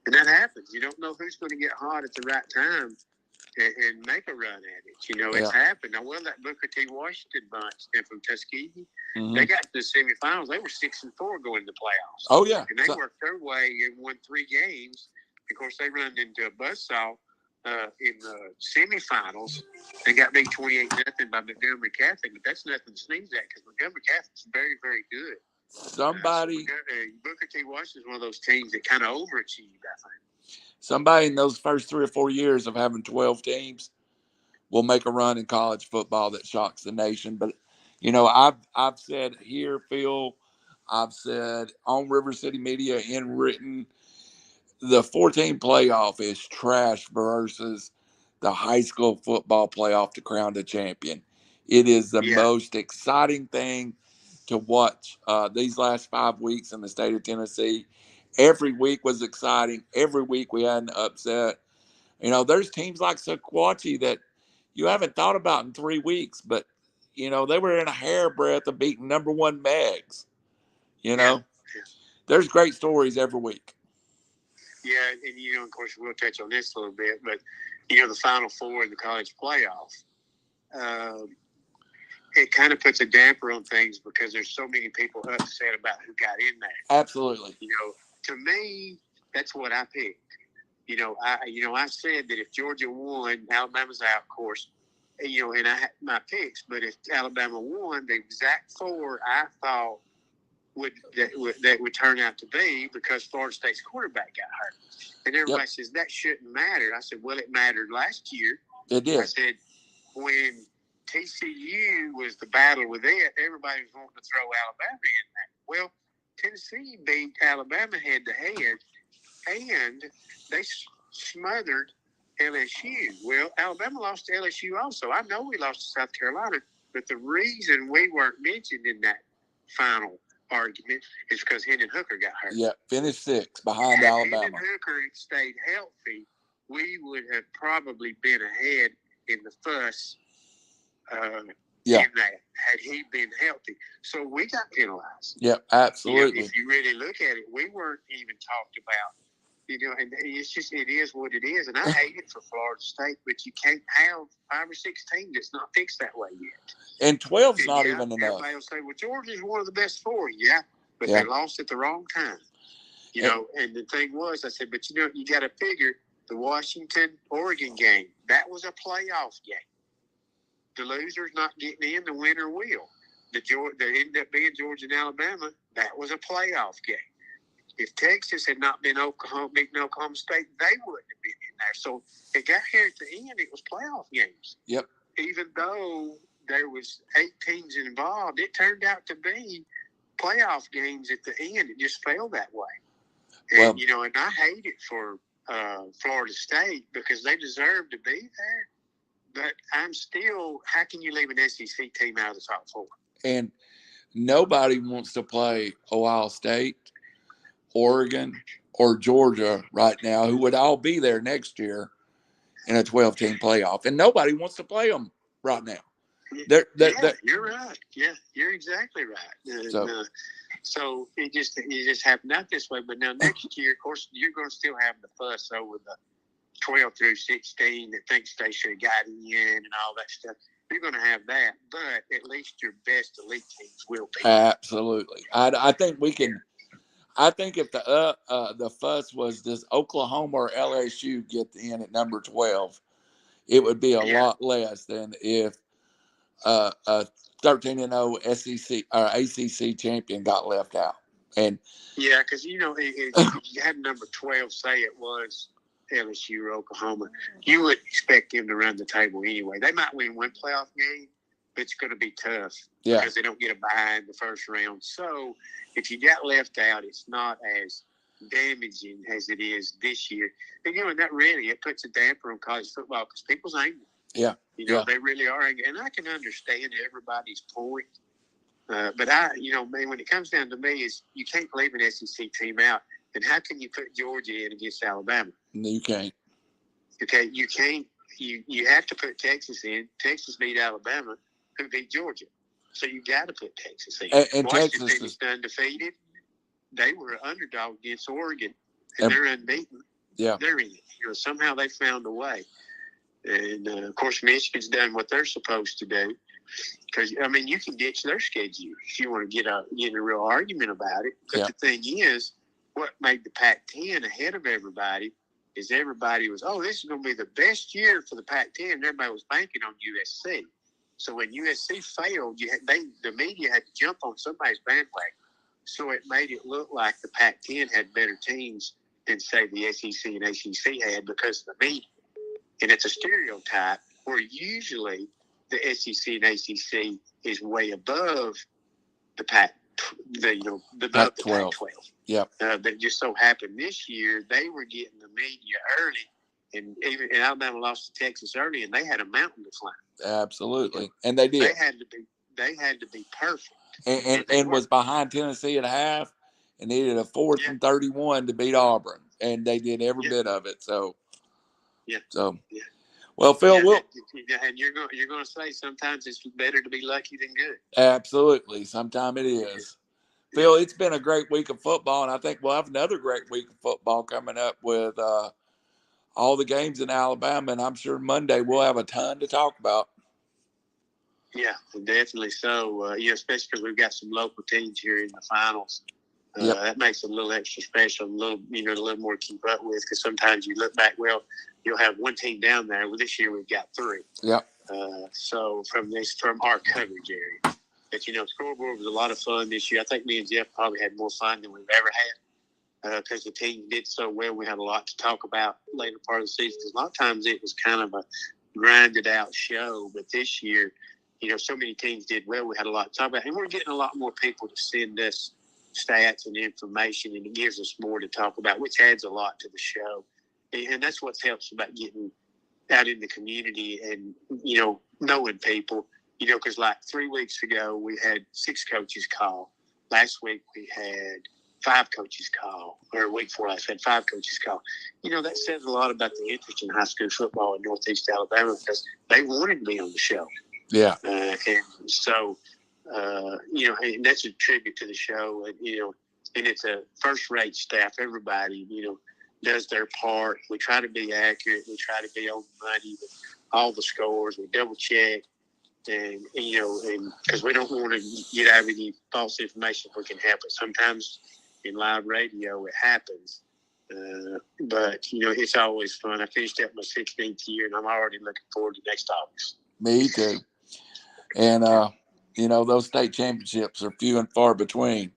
B: and that happens. You don't know who's going to get hot at the right time and make a run at it. It's happened. Now, that Booker T. Washington bunch from Tuskegee, they got to the semifinals. They were 6-4 going to the playoffs.
A: Oh, yeah.
B: And they worked their way and won 3 games. Of course, they run into a buzzsaw in the semifinals. They got beat 28-0 by Montgomery Catholic, but that's nothing to sneeze at because Montgomery Catholic's very, very good.
A: somebody
B: Booker T. Washington's one of those teams that kind of overachieved, I think.
A: Somebody in those first 3 or 4 years of having 12 teams will make a run in college football that shocks the nation. But, I've said here, Phil, I've said on RiverCity-Media in written, the 14 playoff is trash versus the high school football playoff to crown the champion. It is the most exciting thing to watch these last 5 weeks in the state of Tennessee. Every week was exciting. Every week we had an upset. There's teams like Sequatchie that you haven't thought about in 3 weeks, but, they were in a hairbreadth of beating number 1 Megs. There's great stories every week.
B: Yeah, and, of course, we'll touch on this a little bit, but, the Final Four in the college playoff, it kind of puts a damper on things because there's so many people upset about who got in there.
A: Absolutely.
B: To me, that's what I picked. I said that if Georgia won, Alabama's out, of course, and I had my picks, but if Alabama won, the exact 4 I thought that would turn out to be because Florida State's quarterback got hurt. And everybody says that shouldn't matter. I said, well, it mattered last year.
A: It did.
B: I said, when TCU was the battle with it, everybody was wanting to throw Alabama in there. Well, Tennessee beat Alabama head to head, and they smothered LSU. Well, Alabama lost to LSU also. I know we lost to South Carolina, but the reason we weren't mentioned in that final argument is because Hendon Hooker got hurt.
A: Yeah, finished 6 behind Alabama.
B: If Hendon Hooker had stayed healthy, we would have probably been ahead in the fuss in that had he been healthy. So we got penalized.
A: Yeah, absolutely.
B: If you really look at it, we weren't even talked about. And it's just, it is what it is. And I hate it for Florida State, but you can't have 5 or 6 teams that's not fixed that way yet.
A: And 12's not even enough.
B: Everybody will say, well, Georgia's one of the best 4. Yeah, but they lost at the wrong time. And the thing was, I said, but you got to figure the Washington-Oregon game, that was a playoff game. The loser's not getting in, the winner will. That ended up being Georgia and Alabama, that was a playoff game. If Texas had not been beating Oklahoma State, they wouldn't have been in there. So it got here at the end, it was playoff games.
A: Yep.
B: Even though there was 8 teams involved, it turned out to be playoff games at the end. It just fell that way. And, and I hate it for Florida State because they deserve to be there. But I'm still, how can you leave an SEC team out of the top 4?
A: And nobody wants to play Ohio State, Oregon, or Georgia right now, who would all be there next year in a 12-team playoff. And nobody wants to play them right now.
B: You're right. Yeah, you're exactly right. So it just happened out this way. But now next year, of course, you're going to still have the fuss over the 12 through 16 that thinks they should have gotten in and all that stuff. You're going to have that, but at least your best elite teams will be.
A: Absolutely. I think we can. I think if the fuss was, does Oklahoma or LSU get in at number 12, it would be a lot less than if a 13-0 SEC or ACC champion got left out. And
B: because if you had number 12, say it was LSU or Oklahoma, you would expect them to run the table anyway. They might win one playoff game, but it's going to be tough because they don't get a bye in the first round. So if you got left out, it's not as damaging as it is this year. And, and that really, it puts a damper on college football because people's angry.
A: Yeah.
B: They really are angry. And I can understand everybody's point. But when it comes down to me is you can't leave an SEC team out. And how can you put Georgia in against Alabama?
A: No, you can't.
B: Okay, you can't. You have to put Texas in. Texas beat Alabama, who beat Georgia. So you got to put Texas in.
A: And
B: Washington
A: Texas
B: is undefeated. They were an underdog against Oregon, and they're unbeaten.
A: Yeah,
B: they're in it. Somehow they found a way. And of course, Michigan's done what they're supposed to do. Because you can ditch their schedule if you want to get in a real argument about it. But the thing is, what made the Pac-10 ahead of everybody is everybody was, this is going to be the best year for the Pac-10. And everybody was banking on USC. So when USC failed, the media had to jump on somebody's bandwagon. So it made it look like the Pac-10 had better teams than, say, the SEC and ACC had because of the media. And it's a stereotype where usually the SEC and ACC is way above the above the Pac-12.
A: Yep.
B: But just so happened this year they were getting the media early, and Alabama lost to Texas early, and they had a mountain to climb.
A: Absolutely, and they did.
B: They had to be perfect,
A: and was behind Tennessee at half, and needed a 4th and 31 to beat Auburn, and they did every bit of it. So, well, Phil,
B: and you're going to say sometimes it's better to be lucky than good.
A: Absolutely, sometimes it is. Phil, it's been a great week of football, and I think we'll have another great week of football coming up with all the games in Alabama, and I'm sure Monday we'll have a ton to talk about.
B: Yeah, definitely so. Especially because we've got some local teams here in the finals. That makes it a little extra special, a little more to keep up with. Because sometimes you look back, you'll have one team down there. Well, this year we've got 3.
A: Yep.
B: So from our coverage area, but scoreboard was a lot of fun this year. I think me and Jeff probably had more fun than we've ever had because the team did so well. We had a lot to talk about later part of the season. Because a lot of times it was kind of a grinded out show, but this year, so many teams did well. We had a lot to talk about, and we're getting a lot more people to send us stats and information, and it gives us more to talk about, which adds a lot to the show. And that's what helps about getting out in the community and, knowing people, because like 3 weeks ago, we had 6 coaches call. Last week, we had 5 coaches call, or week 4 last, had 5 coaches call. That says a lot about the interest in high school football in Northeast Alabama because they wanted to be on the show.
A: Yeah.
B: And so, and that's a tribute to the show. And, and it's a first-rate staff. Everybody, does their part. We try to be accurate. We try to be on money with all the scores. We double-check. And, and because we don't want to get out of any false information if we can help it. Sometimes in live radio it happens. But, it's always fun. I finished up my 16th year, and I'm already looking forward to next August.
A: Me too. And, those state championships are few and far between.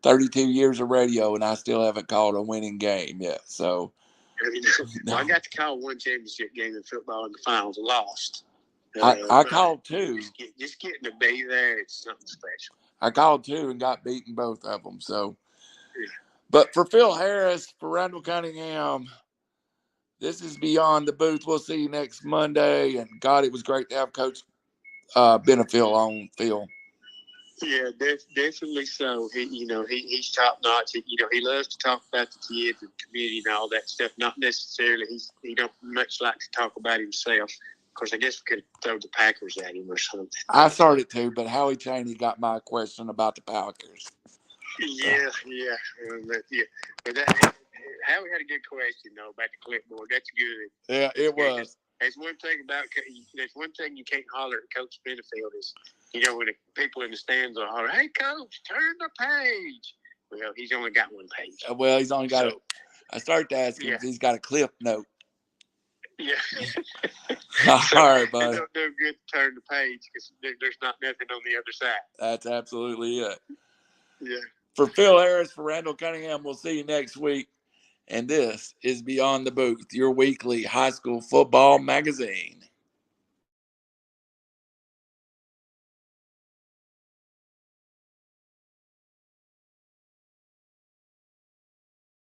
A: 32 years of radio, and I still haven't called a winning game yet. So,
B: I got to call one championship game in football in the finals, lost.
A: I called 2.
B: Just getting to be there, it's something special.
A: I called 2 and got beaten both of them. So, but for Phil Harris, for Randall Cunningham, this is Beyond the Booth. We'll see you next Monday. And God, it was great to have Coach Benefield on, Phil.
B: Yeah, definitely so. He's top notch. He loves to talk about the kids and the community and all that stuff. Not necessarily he don't much like to talk about himself. Of course, I guess we could throw the Packers at him or something.
A: I started to, but Howie Chaney got my question about the Packers.
B: Yeah. But Howie had a good question though about the clipboard. That's good.
A: Yeah, it was.
B: There's one thing you can't holler at Coach Benefield is, when the people in the stands are hollering, "Hey, Coach, turn the page." Well, he's only got one page.
A: Well, he's only got I started to ask him if he's got a clip note.
B: Yeah.
A: All right, buddy.
B: It don't do good to turn the page because there's not nothing on the other side.
A: That's absolutely it.
B: Yeah.
A: For Phil Harris, for Randall Cunningham, we'll see you next week. And this is Beyond the Booth, your weekly high school football magazine.